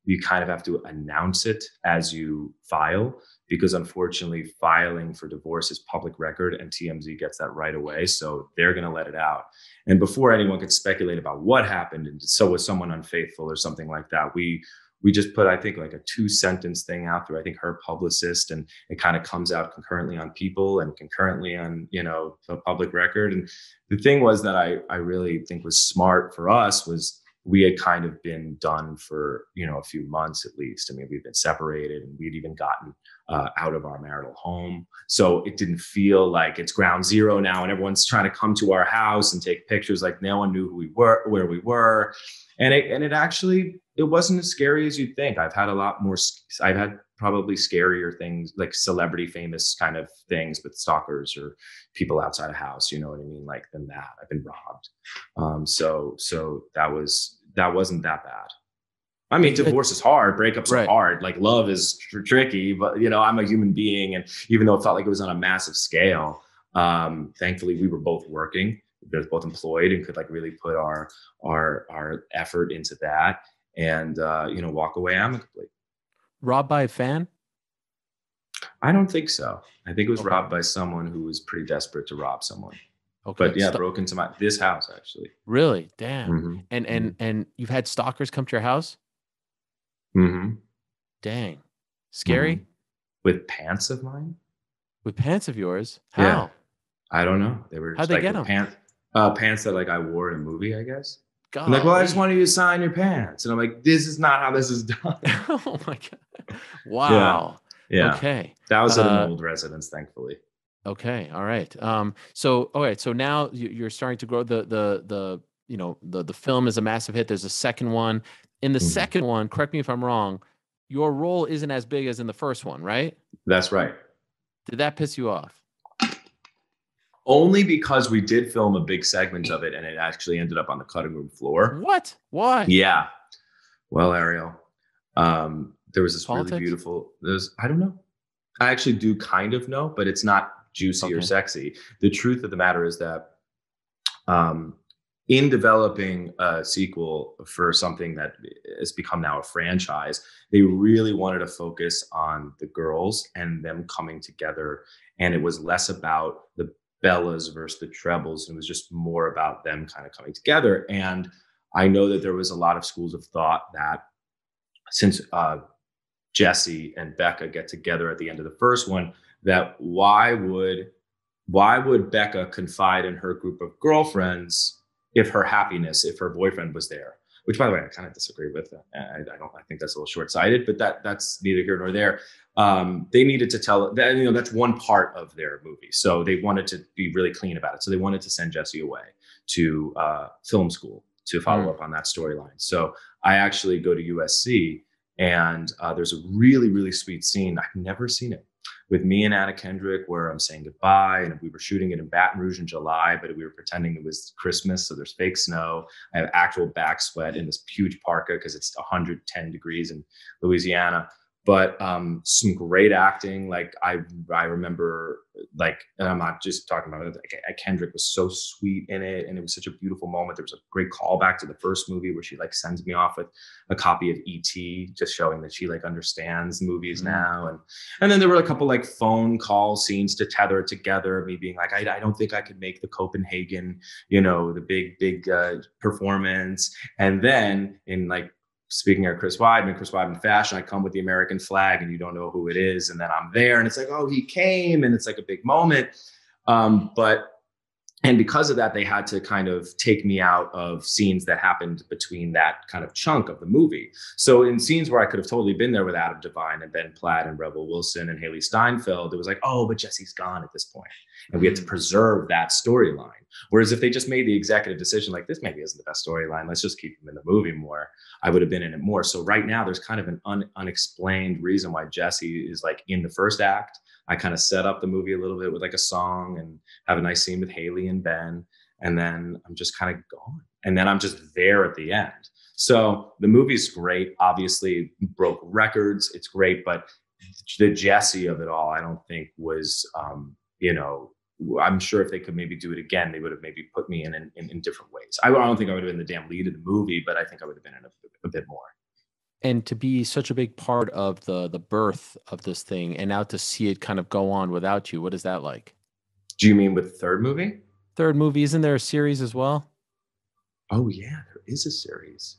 you kind of have to announce it as you file, because unfortunately filing for divorce is public record and TMZ gets that right away. So they're going to let it out. And before anyone could speculate about what happened and so was someone unfaithful or something like that, we we just put, I think, like a 2-sentence thing out through, I think, her publicist, and it kind of comes out concurrently on People and concurrently on, the public record. And the thing was that I really think was smart for us was we had kind of been done for, a few months at least. I mean, we'd been separated and we'd even gotten out of our marital home. So it didn't feel like it's ground zero now and everyone's trying to come to our house and take pictures. Like no one knew who we were, where we were. And it actually, it wasn't as scary as you'd think. I've had probably scarier things, like celebrity famous kind of things with stalkers or people outside a house, you know what I mean? Like than that. I've been robbed. So that wasn't that bad. I mean, divorce is hard, breakups are hard, like love is tricky, but I'm a human being. And even though it felt like it was on a massive scale, thankfully we were both working. We were both employed and could like really put our effort into that and, walk away amicably. Robbed by a fan? I don't think so. I think it was robbed by someone who was pretty desperate to rob someone. Okay. But yeah, broke into this house actually. Really? Damn. Mm-hmm. And you've had stalkers come to your house? Mm-hmm. Dang. Scary? Mm-hmm. With pants of mine? With pants of yours? How? Yeah. I don't know. They were just How'd they get them? Pants that like I wore in a movie, I guess. God. I'm like, well, I just wanted you to sign your pants. And I'm like, this is not how this is done. Oh my God. Wow. Yeah. Okay. That was at an old residence, thankfully. Okay. All right. So now you're starting to grow the film is a massive hit. There's a second one. In the second one, correct me if I'm wrong, your role isn't as big as in the first one, right? That's right. Did that piss you off? Only because we did film a big segment of it and it actually ended up on the cutting room floor. What? Why? Yeah. Well, Ariel, there was this Politics? really beautiful, I don't know. I actually do kind of know, but it's not juicy or sexy. The truth of the matter is that in developing a sequel for something that has become now a franchise, they really wanted to focus on the girls and them coming together. And it was less about the Bellas versus the Trebles. And it was just more about them kind of coming together. And I know that there was a lot of schools of thought that since Jesse and Becca get together at the end of the first one, that why would Becca confide in her group of girlfriends if her boyfriend was there? Which, by the way, I kind of disagree with. I think that's a little short-sighted, but that's neither here nor there. They needed to tell that, that's one part of their movie. So they wanted to be really clean about it. So they wanted to send Jesse away to film school to follow up on that storyline. So I actually go to USC and there's a really, really sweet scene. I've never seen it, with me and Anna Kendrick, where I'm saying goodbye. And we were shooting it in Baton Rouge in July, but we were pretending it was Christmas. So there's fake snow. I have actual back sweat in this huge parka because it's 110 degrees in Louisiana. But some great acting. Like I remember, like, and I'm not just talking about it, like, Kendrick was so sweet in it, and it was such a beautiful moment. There was a great callback to the first movie where she like sends me off with a copy of E.T., just showing that she like understands movies now. And then there were a couple like phone call scenes to tether it together. Me being like, I don't think I could make the Copenhagen, the big performance. And then in like, speaking of Chris Weidman fashion, I come with the American flag and you don't know who it is. And then I'm there and it's like, oh, he came, and it's like a big moment. And because of that, they had to kind of take me out of scenes that happened between that kind of chunk of the movie. So in scenes where I could have totally been there with Adam Devine and Ben Platt and Rebel Wilson and Haley Steinfeld, it was like, oh, but Jesse's gone at this point. And we had to preserve that storyline. Whereas if they just made the executive decision, like, this maybe isn't the best storyline, let's just keep him in the movie more, I would have been in it more. So right now there's kind of an unexplained reason why Jesse is like in the first act. I kind of set up the movie a little bit with like a song and have a nice scene with Haley and Ben. And then I'm just kind of gone. And then I'm just there at the end. So the movie's great. Obviously broke records. It's great. But the Jesse of it all, I don't think was, I'm sure if they could maybe do it again, they would have maybe put me in different ways. I don't think I would have been the damn lead of the movie, but I think I would have been in a bit more. And to be such a big part of the birth of this thing, and now to see it kind of go on without you, what is that like? Do you mean with the third movie? Third movie, isn't there a series as well? Oh yeah, there is a series.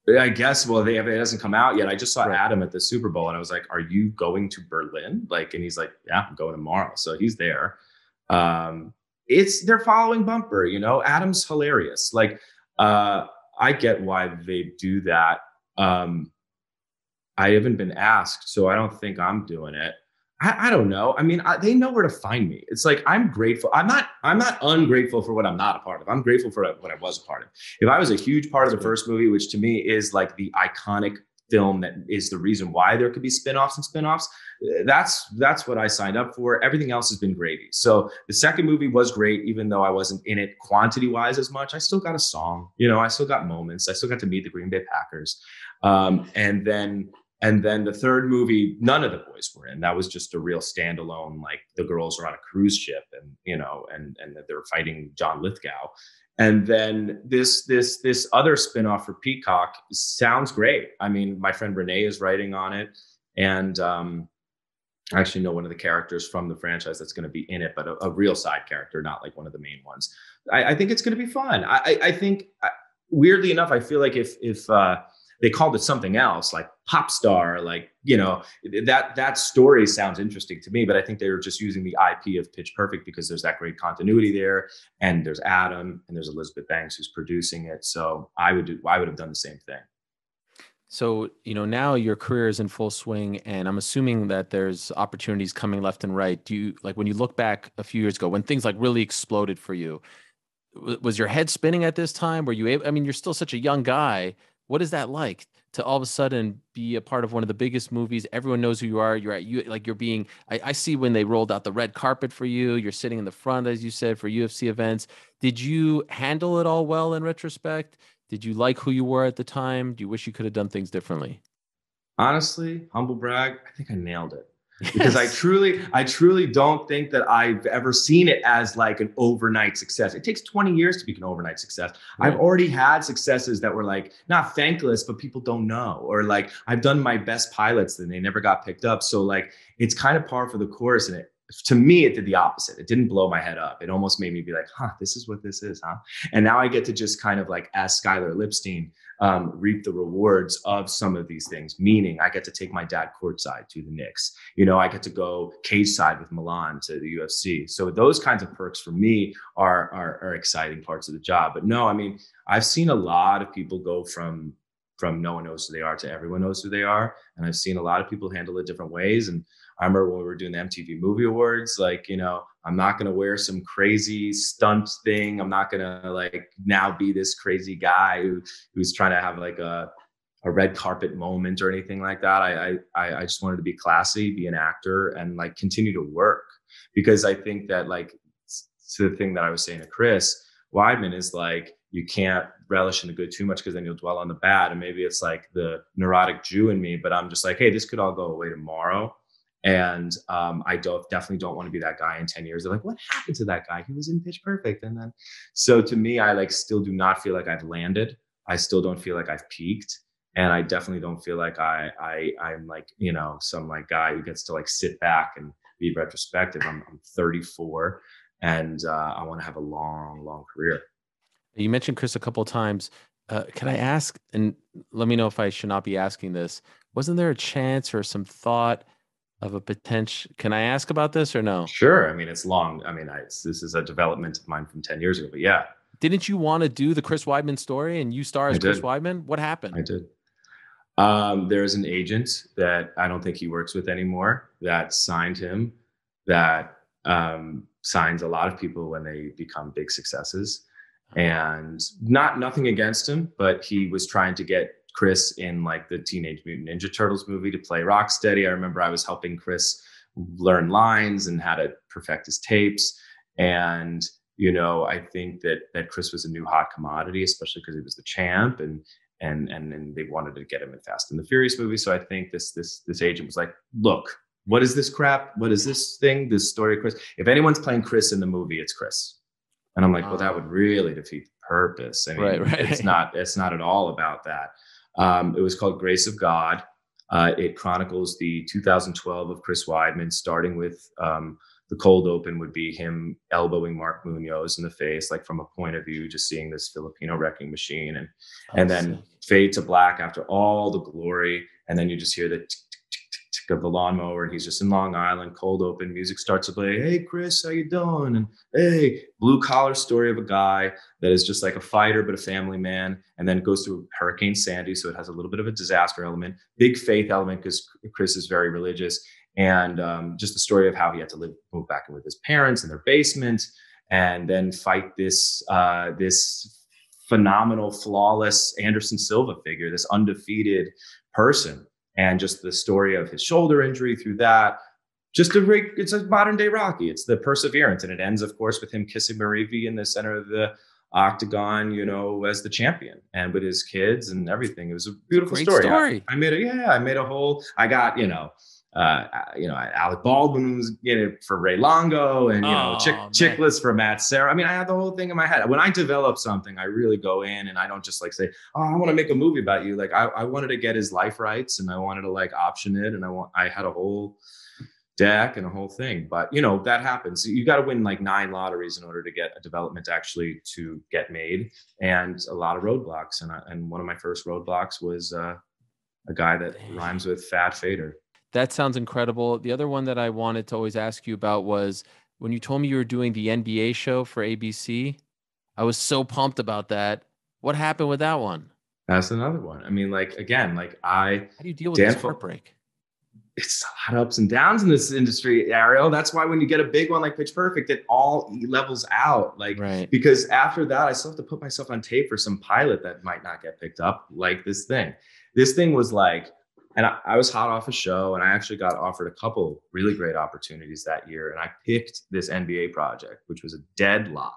I guess, well, it hasn't come out yet. I just saw Adam at the Super Bowl and I was like, are you going to Berlin? Like, and he's like, yeah, I'm going tomorrow. So he's there. They're following Bumper, you know. Adam's hilarious. Like, I get why they do that. I haven't been asked, so I don't think I'm doing it. I don't know. I mean, they know where to find me. It's like, I'm grateful. I'm not ungrateful for what I'm not a part of. I'm grateful for what I was a part of. If I was a huge part of the first movie, which to me is like the iconic film that is the reason why there could be spinoffs and spinoffs, that's what I signed up for. Everything else has been gravy. So the second movie was great, even though I wasn't in it quantity wise as much. I still got a song, you know, I still got moments. I still got to meet the Green Bay Packers. And then the third movie, none of the boys were in. That was just a real standalone, like the girls are on a cruise ship and, you know, and that they were fighting John Lithgow. And then this other spinoff for Peacock sounds great. I mean, my friend Renee is writing on it. And I actually know one of the characters from the franchise that's going to be in it, but a real side character, not like one of the main ones. I think it's going to be fun. I think, weirdly enough, I feel like if they called it something else, like pop star, like, you know, that story sounds interesting to me, but I think they were just using the IP of Pitch Perfect because there's that great continuity there, and there's Adam and there's Elizabeth Banks who's producing it. So I would have done the same thing. So, you know, now your career is in full swing, and I'm assuming that there's opportunities coming left and right. Do you, like, when you look back a few years ago, when things like really exploded for you, was your head spinning at this time? Were you able, I mean, you're still such a young guy. What is that like to all of a sudden be a part of one of the biggest movies? Everyone knows who you are. You're being, I see when they rolled out the red carpet for you, you're sitting in the front, as you said, for UFC events. Did you handle it all well in retrospect? Did you like who you were at the time? Do you wish you could have done things differently? Honestly, humble brag, I think I nailed it. Because I truly don't think that I've ever seen it as like an overnight success. It takes 20 years to be an overnight success. Right. I've already had successes that were like not thankless, but people don't know, or like I've done my best pilots and they never got picked up. So like it's kind of par for the course. And to me, it did the opposite. It didn't blow my head up. It almost made me be like, this is what this is, huh? And now I get to just kind of like, as Skylar Lipstein, reap the rewards of some of these things. Meaning I get to take my dad courtside to the Knicks. You know, I get to go cage side with Milan to the UFC. So those kinds of perks for me are exciting parts of the job. But no, I mean, I've seen a lot of people go from no one knows who they are to everyone knows who they are. And I've seen a lot of people handle it different ways. And I remember when we were doing the MTV Movie Awards, like, you know, I'm not going to wear some crazy stunt thing. I'm not going to like now be this crazy guy who's trying to have like a red carpet moment or anything like that. I just wanted to be classy, be an actor, and like continue to work, because I think that like, to the thing that I was saying to Chris Weidman is like, you can't relish in the good too much because then you'll dwell on the bad. And maybe it's like the neurotic Jew in me, but I'm just like, hey, this could all go away tomorrow. And I definitely don't want to be that guy in 10 years. They're like, what happened to that guy? He was in Pitch Perfect. And then, so to me, I like still do not feel like I've landed. I still don't feel like I've peaked. And I definitely don't feel like I'm like, you know, some like guy who gets to like sit back and be retrospective. I'm 34 and I want to have a long, long career. You mentioned Chris a couple of times. Can I ask, and let me know if I should not be asking this, wasn't there a chance or some thought of a potential? Can I ask about this or no? Sure. I mean, it's long. I mean, this is a development of mine from 10 years ago, but yeah. Didn't you want to do the Chris Weidman story and you star as Chris Weidman? What happened? I did. There's an agent that I don't think he works with anymore that signed him, that signs a lot of people when they become big successes. And nothing against him, but he was trying to get Chris in like the Teenage Mutant Ninja Turtles movie to play Rocksteady. I remember I was helping Chris learn lines and how to perfect his tapes. And, you know, I think that Chris was a new hot commodity, especially because he was the champ, and they wanted to get him in Fast and the Furious movie. So I think this agent was like, look, what is this crap? What is this thing? This story of Chris? If anyone's playing Chris in the movie, it's Chris. And I'm like, well, that would really defeat the purpose. I mean, right. It's not at all about that. It was called Grace of God. It chronicles the 2012 of Chris Weidman, starting with the cold open would be him elbowing Mark Munoz in the face, like from a point of view, just seeing this Filipino wrecking machine, and then fade to black after all the glory, and then you just hear the tick, tick, tick, tick, tick of the lawnmower, and he's just in Long Island, cold open, music starts to play. Hey Chris, how you doing? And hey, blue collar story of a guy that is just like a fighter but a family man, and then goes through Hurricane Sandy, so it has a little bit of a disaster element, big faith element because Chris is very religious. And just the story of how he had to move back in with his parents in their basement, and then fight this phenomenal, flawless Anderson Silva figure, this undefeated person, and just the story of his shoulder injury through that. It's a modern day Rocky. It's the perseverance, and it ends, of course, with him kissing Marivi in the center of the octagon, you know, as the champion, and with his kids and everything. It was a beautiful story. I made a whole. I got Alec Baldwin was for Ray Longo, and Chickless for Matt Serra. I mean, I had the whole thing in my head. When I develop something, I really go in, and I don't just like say, "Oh, I want to make a movie about you." Like I wanted to get his life rights, and I wanted to like option it, and I had a whole deck and a whole thing. But that happens. You got to win like 9 lotteries in order to get a development actually to get made, and a lot of roadblocks. And one of my first roadblocks was a guy that rhymes with Fat Fader. That sounds incredible. The other one that I wanted to always ask you about was when you told me you were doing the NBA show for ABC. I was so pumped about that. What happened with that one? That's another one. I mean, like, again, like how do you deal with this heartbreak? It's a lot of ups and downs in this industry, Ariel. That's why when you get a big one like Pitch Perfect, it all levels out. Like, right. Because after that, I still have to put myself on tape for some pilot that might not get picked up, like this thing. This thing was like, and I was hot off a show, and I actually got offered a couple really great opportunities that year. And I picked this NBA project, which was a deadlock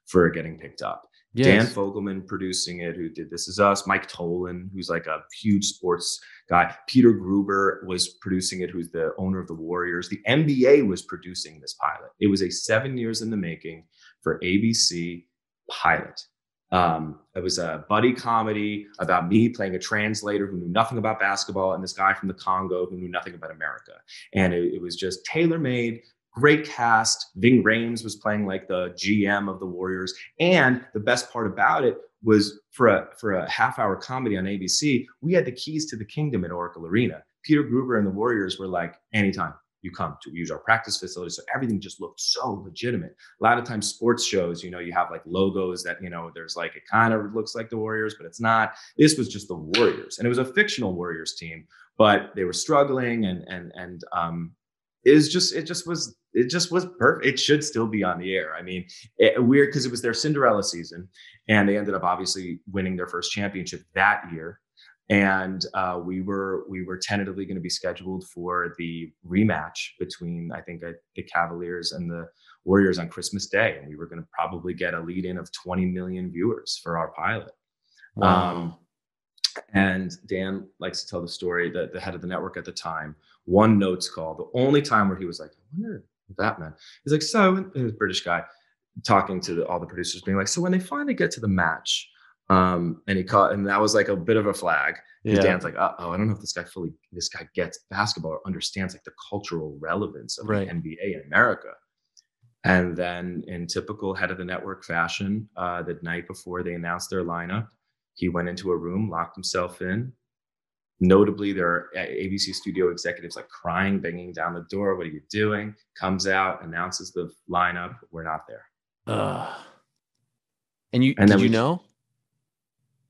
for getting picked up. Yes. Dan Fogelman producing it, who did This Is Us. Mike Tolan, who's like a huge sports guy. Peter Gruber was producing it, who's the owner of the Warriors. The NBA was producing this pilot. It was a 7 years in the making for ABC pilot. It was a buddy comedy about me playing a translator who knew nothing about basketball, and this guy from the Congo who knew nothing about America. And it was just tailor-made, great cast. Ving Rhames was playing like the GM of the Warriors. And the best part about it was for a half-hour comedy on ABC, we had the keys to the kingdom at Oracle Arena. Peter Gruber and the Warriors were like, anytime you come to use our practice facilities. So everything just looked so legitimate. A lot of times sports shows, you have like logos that, there's like, it kind of looks like the Warriors, but it's not. This was just the Warriors. And it was a fictional Warriors team, but they were struggling, and it just was perfect. It should still be on the air. I mean, weird because it was their Cinderella season, and they ended up obviously winning their first championship that year. And we were tentatively going to be scheduled for the rematch between, I think, the Cavaliers and the Warriors on Christmas Day. And we were going to probably get a lead in of 20 million viewers for our pilot. Wow. And Dan likes to tell the story that the head of the network at the time, one notes call, the only time where he was like, I wonder what that meant. He's like, so, he was a British guy talking to all the producers, being like, so when they finally get to the match, and that was like a bit of a flag. Yeah. Dan's like, I don't know if this guy gets basketball or understands like the cultural relevance of right. the NBA in America. And then in typical head of the network fashion, the night before they announced their lineup, he went into a room, locked himself in. Notably, there are ABC studio executives like crying, banging down the door. What are you doing? Comes out, announces the lineup. We're not there. And did you know?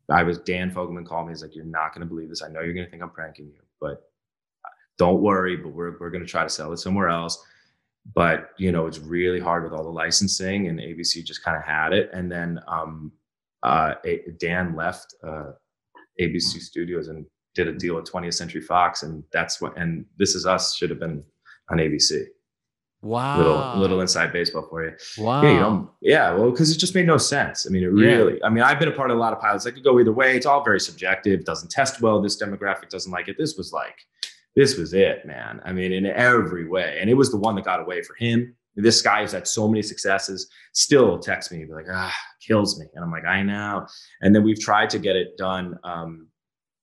Dan Fogelman called me. He's like, you're not going to believe this. I know you're going to think I'm pranking you, but don't worry. But we're going to try to sell it somewhere else. But, it's really hard with all the licensing, and ABC just kind of had it. And then Dan left ABC Studios and did a deal with 20th Century Fox. And and This Is Us should have been on ABC. Wow. Little inside baseball for you. Wow. Well, because it just made no sense. I mean, I've been a part of a lot of pilots that could go either way. It's all very subjective. Doesn't test well. This demographic doesn't like it. This was it, man. I mean, in every way. And it was the one that got away for him. This guy who's had so many successes still texts me, like, kills me. And I'm like, I know. And then we've tried to get it done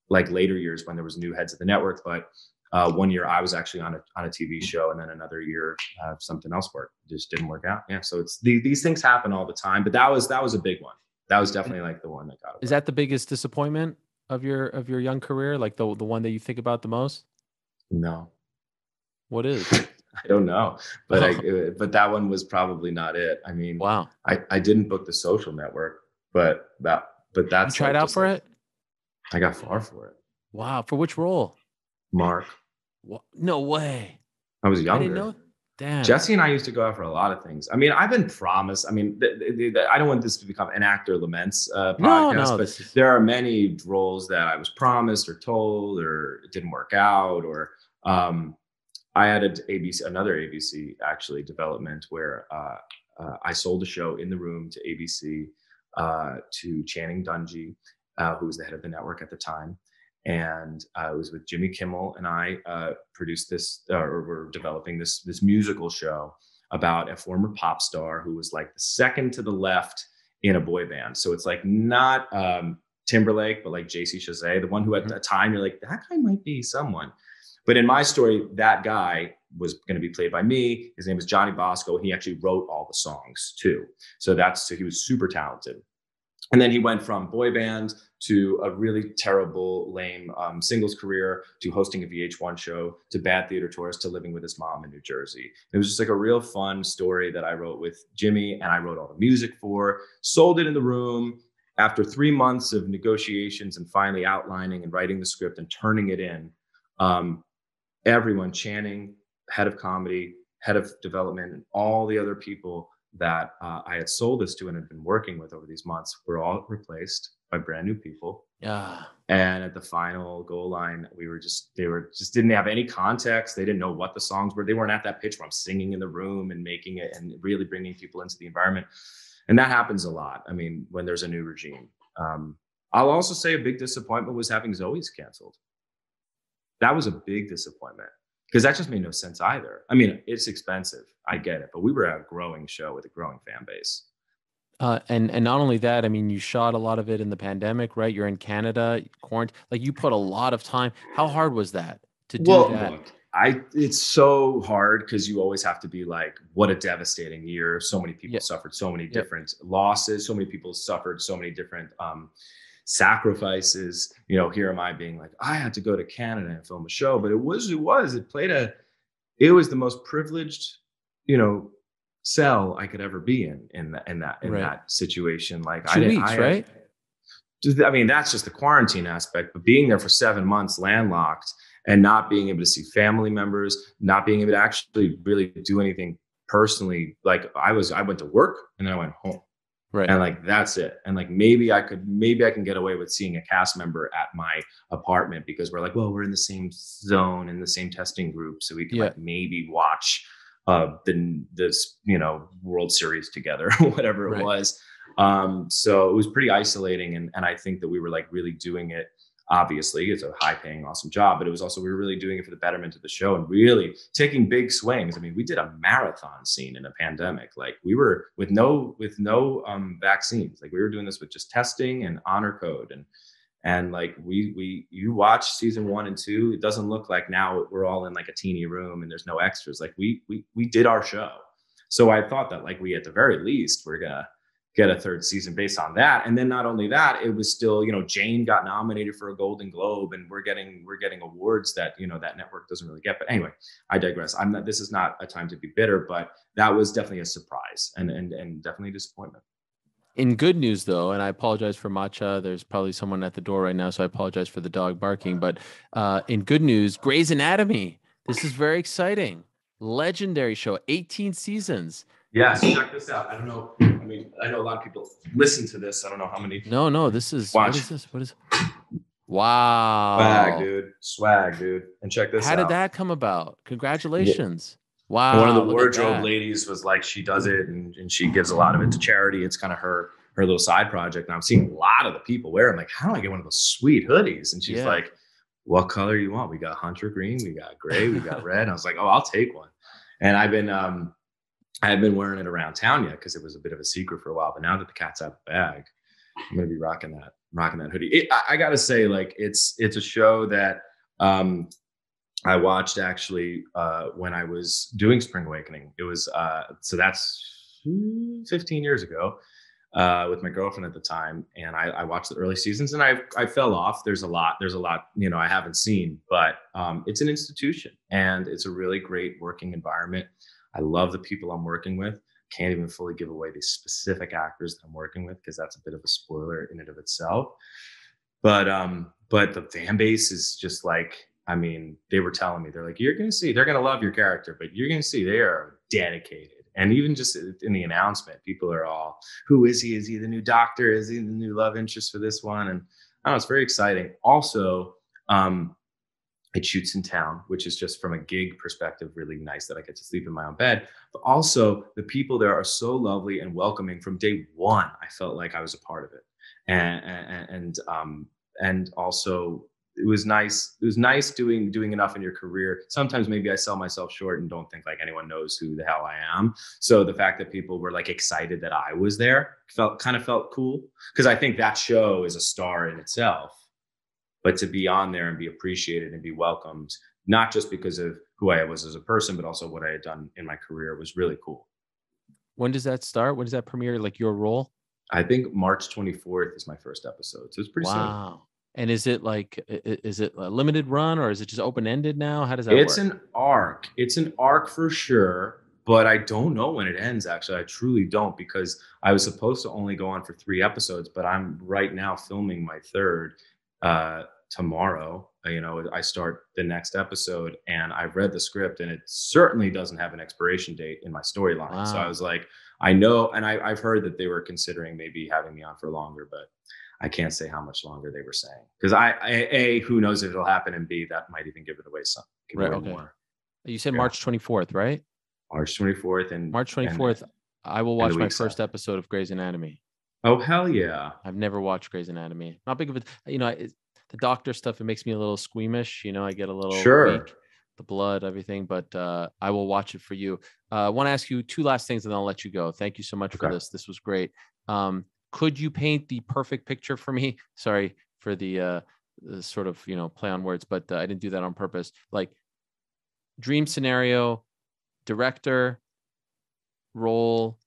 like later years when there was new heads of the network, but 1 year I was actually on a TV show, and then another year something else worked. It just didn't work out. Yeah. So it's these things happen all the time, but that was a big one. That was definitely like the one that got it. Is that the biggest disappointment of your young career? Like the one that you think about the most? No. What is? I don't know, but but that one was probably not it. I mean, wow. I didn't book the Social Network, but that's you tried out for it. I got far for it. Wow. For which role? Mark. What? No way. I was younger. I didn't know. Damn. Jesse and I used to go out for a lot of things. I mean, I've been promised. I mean, I don't want this to become an actor laments podcast, but there are many roles that I was promised or told, or it didn't work out, or I had another ABC actually development where I sold a show in the room to ABC to Channing Dungey, who was the head of the network at the time. And it was with Jimmy Kimmel, and I produced this, or we're developing this musical show about a former pop star who was like the second to the left in a boy band. So it's like not Timberlake, but like JC Chazé, the one who at the time you're like, that guy might be someone. But in my story, that guy was going to be played by me. His name was Johnny Bosco. He actually wrote all the songs too. So he was super talented. And then he went from boy band to a really terrible, lame singles career, to hosting a VH1 show, to bad theater tours, to living with his mom in New Jersey. It was just like a real fun story that I wrote with Jimmy, and I wrote all the music for, sold it in the room. After 3 months of negotiations and finally outlining and writing the script and turning it in, everyone, Channing, head of comedy, head of development, and all the other people that I had sold this to and had been working with over these months were all replaced by brand new people. Yeah. And at the final goal line, they just didn't have any context. They didn't know what the songs were. They weren't at that pitch where I'm singing in the room and making it and really bringing people into the environment. And that happens a lot. I mean, when there's a new regime. I'll also say a big disappointment was having Zoe's canceled. That was a big disappointment, because that just made no sense either. I mean, it's expensive. I get it. But we were a growing show with a growing fan base. And not only that, I mean, you shot a lot of it in the pandemic, right? You're in Canada, quarantine. Like, you put a lot of time. How hard was that to do that? Look, it's so hard, because you always have to be like, what a devastating year. So many people suffered so many different losses. So many people suffered so many different sacrifices. You know, here am I being like, I had to go to Canada and film a show, but it was the most privileged, cell I could ever be in that situation. Like 2 weeks, right? I mean, that's just the quarantine aspect, but being there for 7 months landlocked and not being able to see family members, not being able to actually really do anything personally. Like I went to work and then I went home. Right. And like, that's it. And like, maybe I can get away with seeing a cast member at my apartment, because we're like, well, we're in the same zone, in the same testing group. So we can like maybe watch this World Series together, whatever it was. So it was pretty isolating. And I think that we were like really doing it. Obviously, it's a high paying, awesome job, but we were really doing it for the betterment of the show and really taking big swings. I mean, we did a marathon scene in a pandemic. Like, we were with no vaccines. Like, we were doing this with just testing and honor code. And like, you watch season 1 and 2, it doesn't look like now we're all in like a teeny room and there's no extras. Like, we did our show. So I thought that, like, we at the very least, we're gonna get a 3rd season based on that. And then not only that, it was still, Jane got nominated for a Golden Globe, and we're getting awards that, that network doesn't really get. But anyway, I digress. This is not a time to be bitter, but that was definitely a surprise and definitely a disappointment. In good news, though, and I apologize for Matcha, there's probably someone at the door right now, so I apologize for the dog barking. But in good news, Grey's Anatomy. This is very exciting. Legendary show, 18 seasons. Yes, check this out. I don't know. I mean, I know a lot of people listen to this. I don't know how many. No, this is. Watch. What is this? What is? Wow. Swag, dude. And check this out. How did that come about? Congratulations. Yeah. Wow. One of the wardrobe ladies was like, she does it and she gives a lot of it to charity. It's kind of her little side project. And I'm seeing a lot of the people wear it. I'm like, how do I get one of those sweet hoodies? And she's like, what color you want? We got hunter green, we got gray, we got red. And I was like, oh, I'll take one. And I've been wearing it around town because it was a bit of a secret for a while. But now that the cat's out of the bag, I'm going to be rocking that hoodie. I got to say, like, it's a show that I watched actually when I was doing Spring Awakening. It was so that's 15 years ago with my girlfriend at the time, and I watched the early seasons, and I fell off. There's a lot, I haven't seen, but it's an institution, and it's a really great working environment. I love the people I'm working with. Can't even fully give away the specific actors that I'm working with because that's a bit of a spoiler in and of itself. But the fan base is just like, I mean, they were telling me, they're like, you're going to see, they're going to love your character, but you're going to see they are dedicated. And even just in the announcement, people are all, who is he? Is he the new doctor? Is he the new love interest for this one? And I don't know, it's very exciting. Also, it shoots in town, which is just from a gig perspective, really nice that I get to sleep in my own bed. But also the people there are so lovely and welcoming. From day one, I felt like I was a part of it. And also it was nice. It was nice doing enough in your career. Sometimes maybe I sell myself short and don't think like anyone knows who the hell I am. So the fact that people were like excited that I was there felt cool, because I think that show is a star in itself. But to be on there and be appreciated and be welcomed, not just because of who I was as a person, but also what I had done in my career, was really cool. When does that start? When does that premiere? Like your role? I think March 24th is my first episode. So it's pretty soon. Wow. And is it a limited run, or is it just open-ended now? How does that work? It's an arc. It's an arc for sure. But I don't know when it ends, actually. I truly don't, because I was supposed to only go on for 3 episodes, but I'm right now filming my third. Tomorrow, I start the next episode, and I've read the script, and it certainly doesn't have an expiration date in my storyline. Wow. So I was like, I know, and I've heard that they were considering maybe having me on for longer, but I can't say how much longer they were saying, because A, who knows if it'll happen, and B, that might even give it away some. Right. Okay. More. You said March 24th, right? March 24th, and March 24th. I will watch my first episode of Grey's Anatomy. Oh, hell yeah! I've never watched Grey's Anatomy. Not big of it. The doctor stuff, it makes me a little squeamish. I get a little weak, the blood, everything, but I will watch it for you. I want to ask you 2 last things, and then I'll let you go. Thank you so much for this. This was great. Could you paint the perfect picture for me? Sorry for the sort of, play on words, but I didn't do that on purpose. Like, dream scenario, director, role,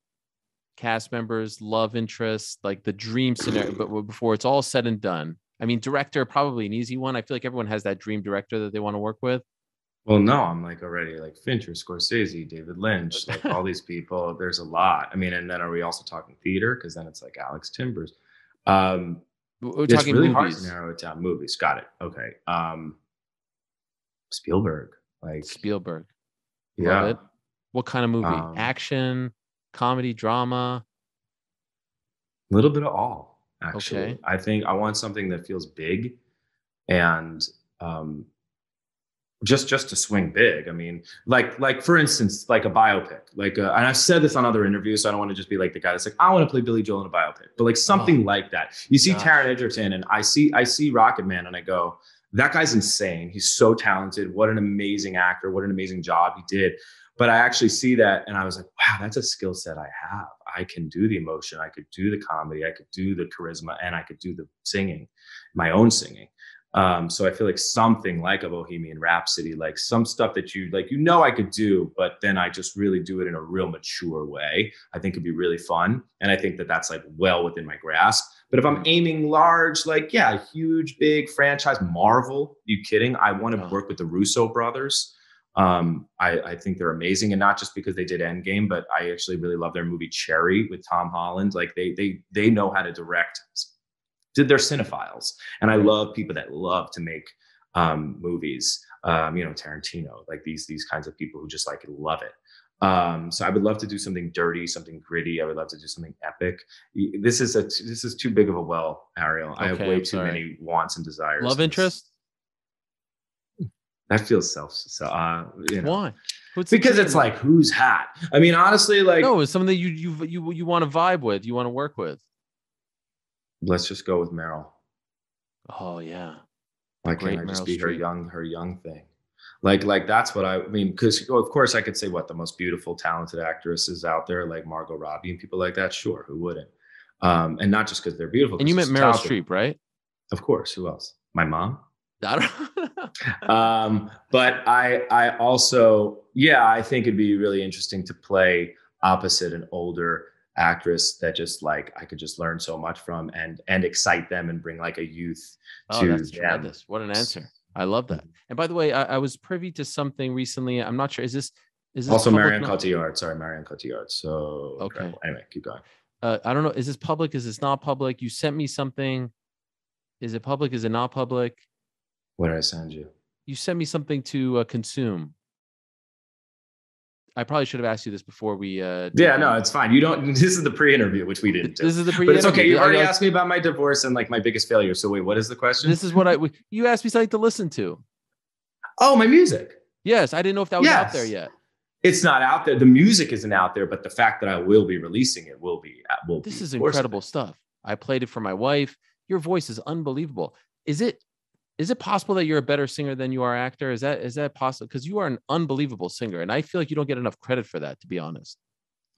cast members, love interest, like the dream scenario, but before it's all said and done. I mean, director, probably an easy one. I feel like everyone has that dream director that they want to work with. Well, no, I'm like already like Fincher, Scorsese, David Lynch, like all these people. There's a lot. I mean, and then are we also talking theater? Because then it's like Alex Timbers. We're it's talking really movies. Hard to narrow it down. Movies. Got it. Okay. Spielberg. Spielberg. Yeah. Love it. What kind of movie? Action, comedy, drama? A little bit of all. Actually, okay. I think I want something that feels big, and just to swing big. I mean, like for instance, like a biopic, and I've said this on other interviews, so I don't want to just be like the guy that's like, I want to play Billy Joel in a biopic, but like something like that. You see Taron Egerton, and I see Rocket Man, and I go, that guy's insane. He's so talented. What an amazing actor. What an amazing job he did. But I actually see that, and I was like, wow, that's a skill set I have. I can do the emotion. I could do the comedy. I could do the charisma, and I could do the singing, my own singing. So I feel like something like a Bohemian Rhapsody, like some stuff that I could do, but then I just really do it in a real mature way. I think it'd be really fun. And I think that that's like well within my grasp. But if I'm aiming large, like, yeah, huge, big franchise, Marvel, you kidding? I want to work with the Russo brothers. I think they're amazing, and not just because they did Endgame, but I actually really love their movie Cherry with Tom Holland. Like they know how to direct. They're cinephiles, and I love people that love to make movies. Tarantino, like these kinds of people who just like love it. So I would love to do something dirty, something gritty. I would love to do something epic. This is too big of a well, Ariel. Okay, I have way too many wants and desires. Love interest. That feels Why? Because it's like, who's hot? I mean, honestly, like, no, it's something that you want to vibe with, you want to work with. Let's just go with Meryl. Oh yeah. Why can't I just be her young thing? Like that's what I mean. Because of course I could say what the most beautiful, talented actresses out there, like Margot Robbie and people like that. Sure, who wouldn't? And not just because they're beautiful. And you meant Meryl Streep, right? Of course. Who else? My mom. But I also, yeah, I think it'd be really interesting to play opposite an older actress that just like I could just learn so much from and excite them and bring like a youth to that's them. tremendous. What an answer. I love that. And by the way, I was privy to something recently. I'm not sure. Is this also Marion Cotillard? Sorry, Marion Cotillard. So okay. Incredible. Anyway, keep going. I don't know. Is this public? Is this not public? You sent me something. Is it public? Is it not public? What did I send you? You sent me something to consume. I probably should have asked you this before we. No, it's fine. You don't. This is the pre-interview, which we didn't do. This is the pre-interview. But it's okay. You already asked me about my divorce and like my biggest failure. So wait, what is the question? This is what you asked me something to listen to. Oh, my music. Yes, I didn't know if that was out there yet. It's not out there. The music isn't out there, but the fact that I will be releasing it will be. This is incredible stuff. I played it for my wife. Your voice is unbelievable. Is it possible that you're a better singer than you are actor? Is that possible? Because you are an unbelievable singer, and I feel like you don't get enough credit for that, to be honest.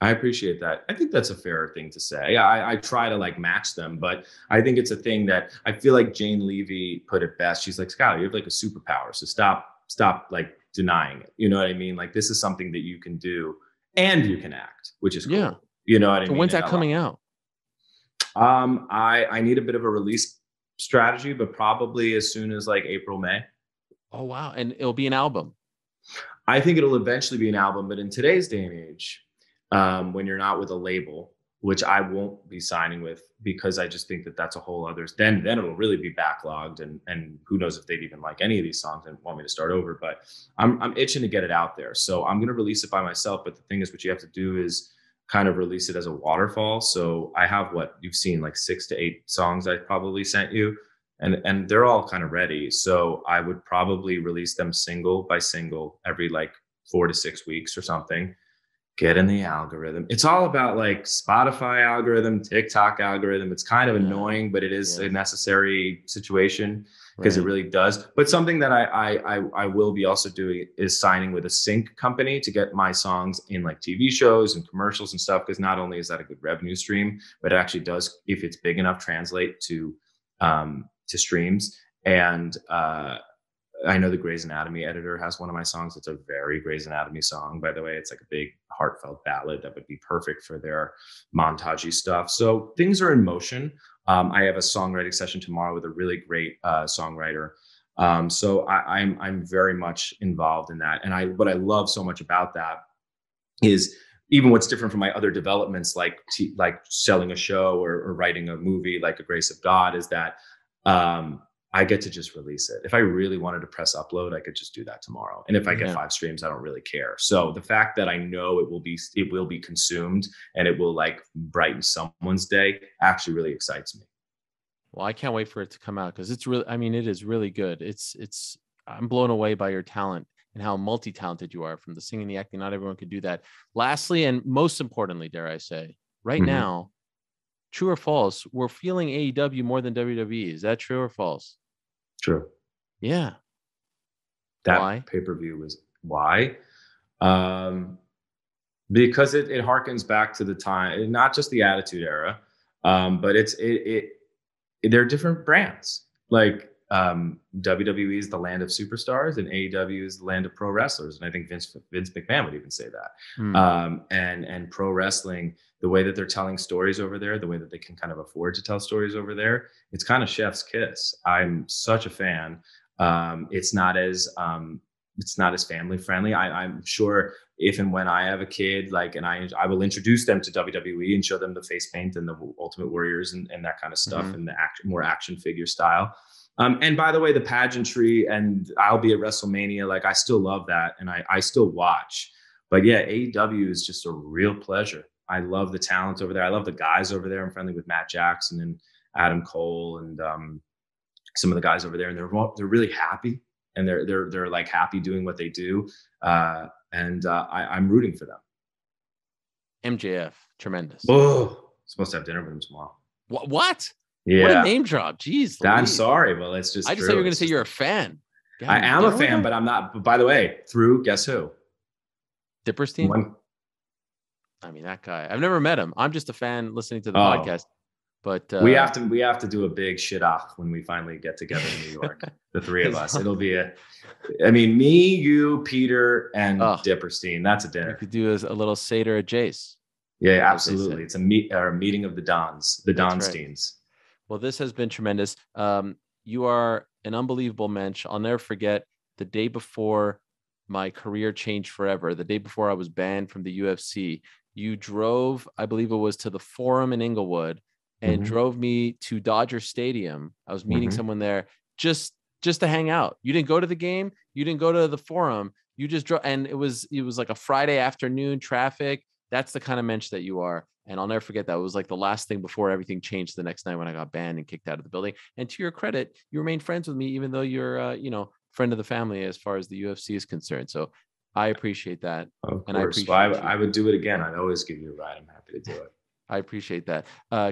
I appreciate that. I think that's a fair thing to say. I try to like match them, but I think it's a thing that I feel like Jane Levy put it best. She's like, Skylar, you have like a superpower, so stop like denying it. You know what I mean? Like this is something that you can do and you can act, which is cool. Yeah. You know what I mean? When's that coming out? I need a bit of a release strategy, but probably as soon as like April, May. Oh, wow. And it'll be an album. I think it'll eventually be an album, but in today's day and age, when you're not with a label, which I won't be signing with because I just think that that's a whole other, then it'll really be backlogged and who knows if they'd even like any of these songs and want me to start over, but I'm itching to get it out there. So I'm going to release it by myself. But the thing is, what you have to do is kind of release it as a waterfall. So I have what you've seen, like 6 to 8 songs I probably sent you, and they're all kind of ready. So I would probably release them single by single every like 4 to 6 weeks or something. Get in the algorithm. It's all about like Spotify algorithm, TikTok algorithm. It's kind of annoying, but it is a necessary situation because it really does. But something that I will be also doing is signing with a sync company to get my songs in like TV shows and commercials and stuff. Because not only is that a good revenue stream, but it actually does, if it's big enough, translate to streams. And I know the Grey's Anatomy editor has one of my songs. It's a very Grey's Anatomy song, by the way. It's like a big heartfelt ballad that would be perfect for their montagey stuff. So things are in motion. I have a songwriting session tomorrow with a really great songwriter. So I'm very much involved in that. And what I love so much about that is even what's different from my other developments, like selling a show or writing a movie like A Grace of God, is that I get to just release it. If I really wanted to press upload, I could just do that tomorrow. And if I get 5 streams, I don't really care. So the fact that I know it will be consumed and it will like brighten someone's day actually really excites me. Well, I can't wait for it to come out because it's really, I mean, it is really good. I'm blown away by your talent and how multi-talented you are, from the singing, the acting. Not everyone could do that. Lastly, and most importantly, dare I say, right now, true or false, we're feeling AEW more than WWE. Is that true or false? True. Yeah. That pay-per-view was why? Because it harkens back to the time, not just the Attitude Era, but they're different brands. Like WWE is the land of superstars and AEW is the land of pro wrestlers. And I think Vince McMahon would even say that. And pro wrestling, the way that they're telling stories over there, the way that they can kind of afford to tell stories over there, it's kind of chef's kiss. I'm such a fan. It's not as family friendly. I'm sure if and when I have a kid, like, and I will introduce them to WWE and show them the face paint and the Ultimate Warriors and that kind of stuff and the more action figure style. And by the way, the pageantry, and I'll be at WrestleMania. Like, I still love that. And I still watch, but yeah, AEW is just a real pleasure. I love the talent over there. I love the guys over there. I'm friendly with Matt Jackson and Adam Cole and some of the guys over there, and they're really happy, and they're like happy doing what they do. I'm rooting for them. MJF, tremendous. Oh, supposed to have dinner with him tomorrow. What? Yeah. What a name drop. Jeez. I'm sorry. Well, it's just I just thought you were going to say you're a fan. God, I am a fan, but I'm not. But by the way, through guess who? Dipperstein? I mean, that guy. I've never met him. I'm just a fan listening to the podcast. But we have to do a big shidduch when we finally get together in New York. The three of us. It'll be me, you, Peter, and Dipperstein. That's a dinner. We could do a little Seder at Jace. Yeah, absolutely. It's a meeting of the Dons, the Donsteins. Right. Well, this has been tremendous. You are an unbelievable mensch. I'll never forget the day before my career changed forever, the day before I was banned from the UFC. You drove, I believe it was to the Forum in Inglewood, and drove me to Dodger Stadium. I was meeting someone there just to hang out. You didn't go to the game. You didn't go to the Forum. You just drove, and it was like a Friday afternoon traffic. That's the kind of mensch that you are. And I'll never forget that. It was like the last thing before everything changed the next night when I got banned and kicked out of the building. And to your credit, you remained friends with me, even though you're, friend of the family as far as the UFC is concerned. So I appreciate that. Of course. I would do it again. I'd always give you a ride. I'm happy to do it. I appreciate that.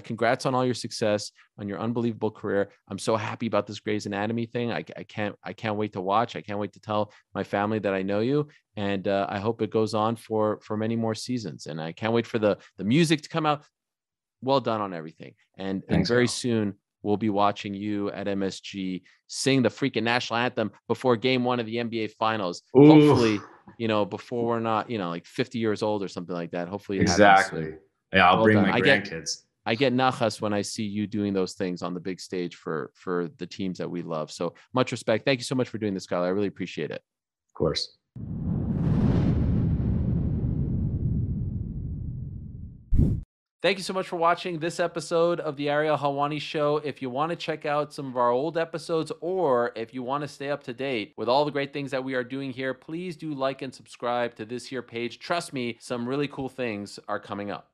Congrats on all your success, on your unbelievable career. I'm so happy about this Grey's Anatomy thing. I can't wait to watch. I can't wait to tell my family that I know you. And I hope it goes on for many more seasons. And I can't wait for the music to come out. Well done on everything. And very soon we'll be watching you at MSG sing the freaking national anthem before game 1 of the NBA finals. Ooh. Hopefully, before we're not, like 50 years old or something like that. Hopefully it happens soon. Yeah, I'll bring my grandkids. I get nachas when I see you doing those things on the big stage for the teams that we love. So much respect. Thank you so much for doing this, Skylar. I really appreciate it. Of course. Thank you so much for watching this episode of the Ariel Helwani Show. If you want to check out some of our old episodes, or if you want to stay up to date with all the great things that we are doing here, please do like and subscribe to this here page. Trust me, some really cool things are coming up.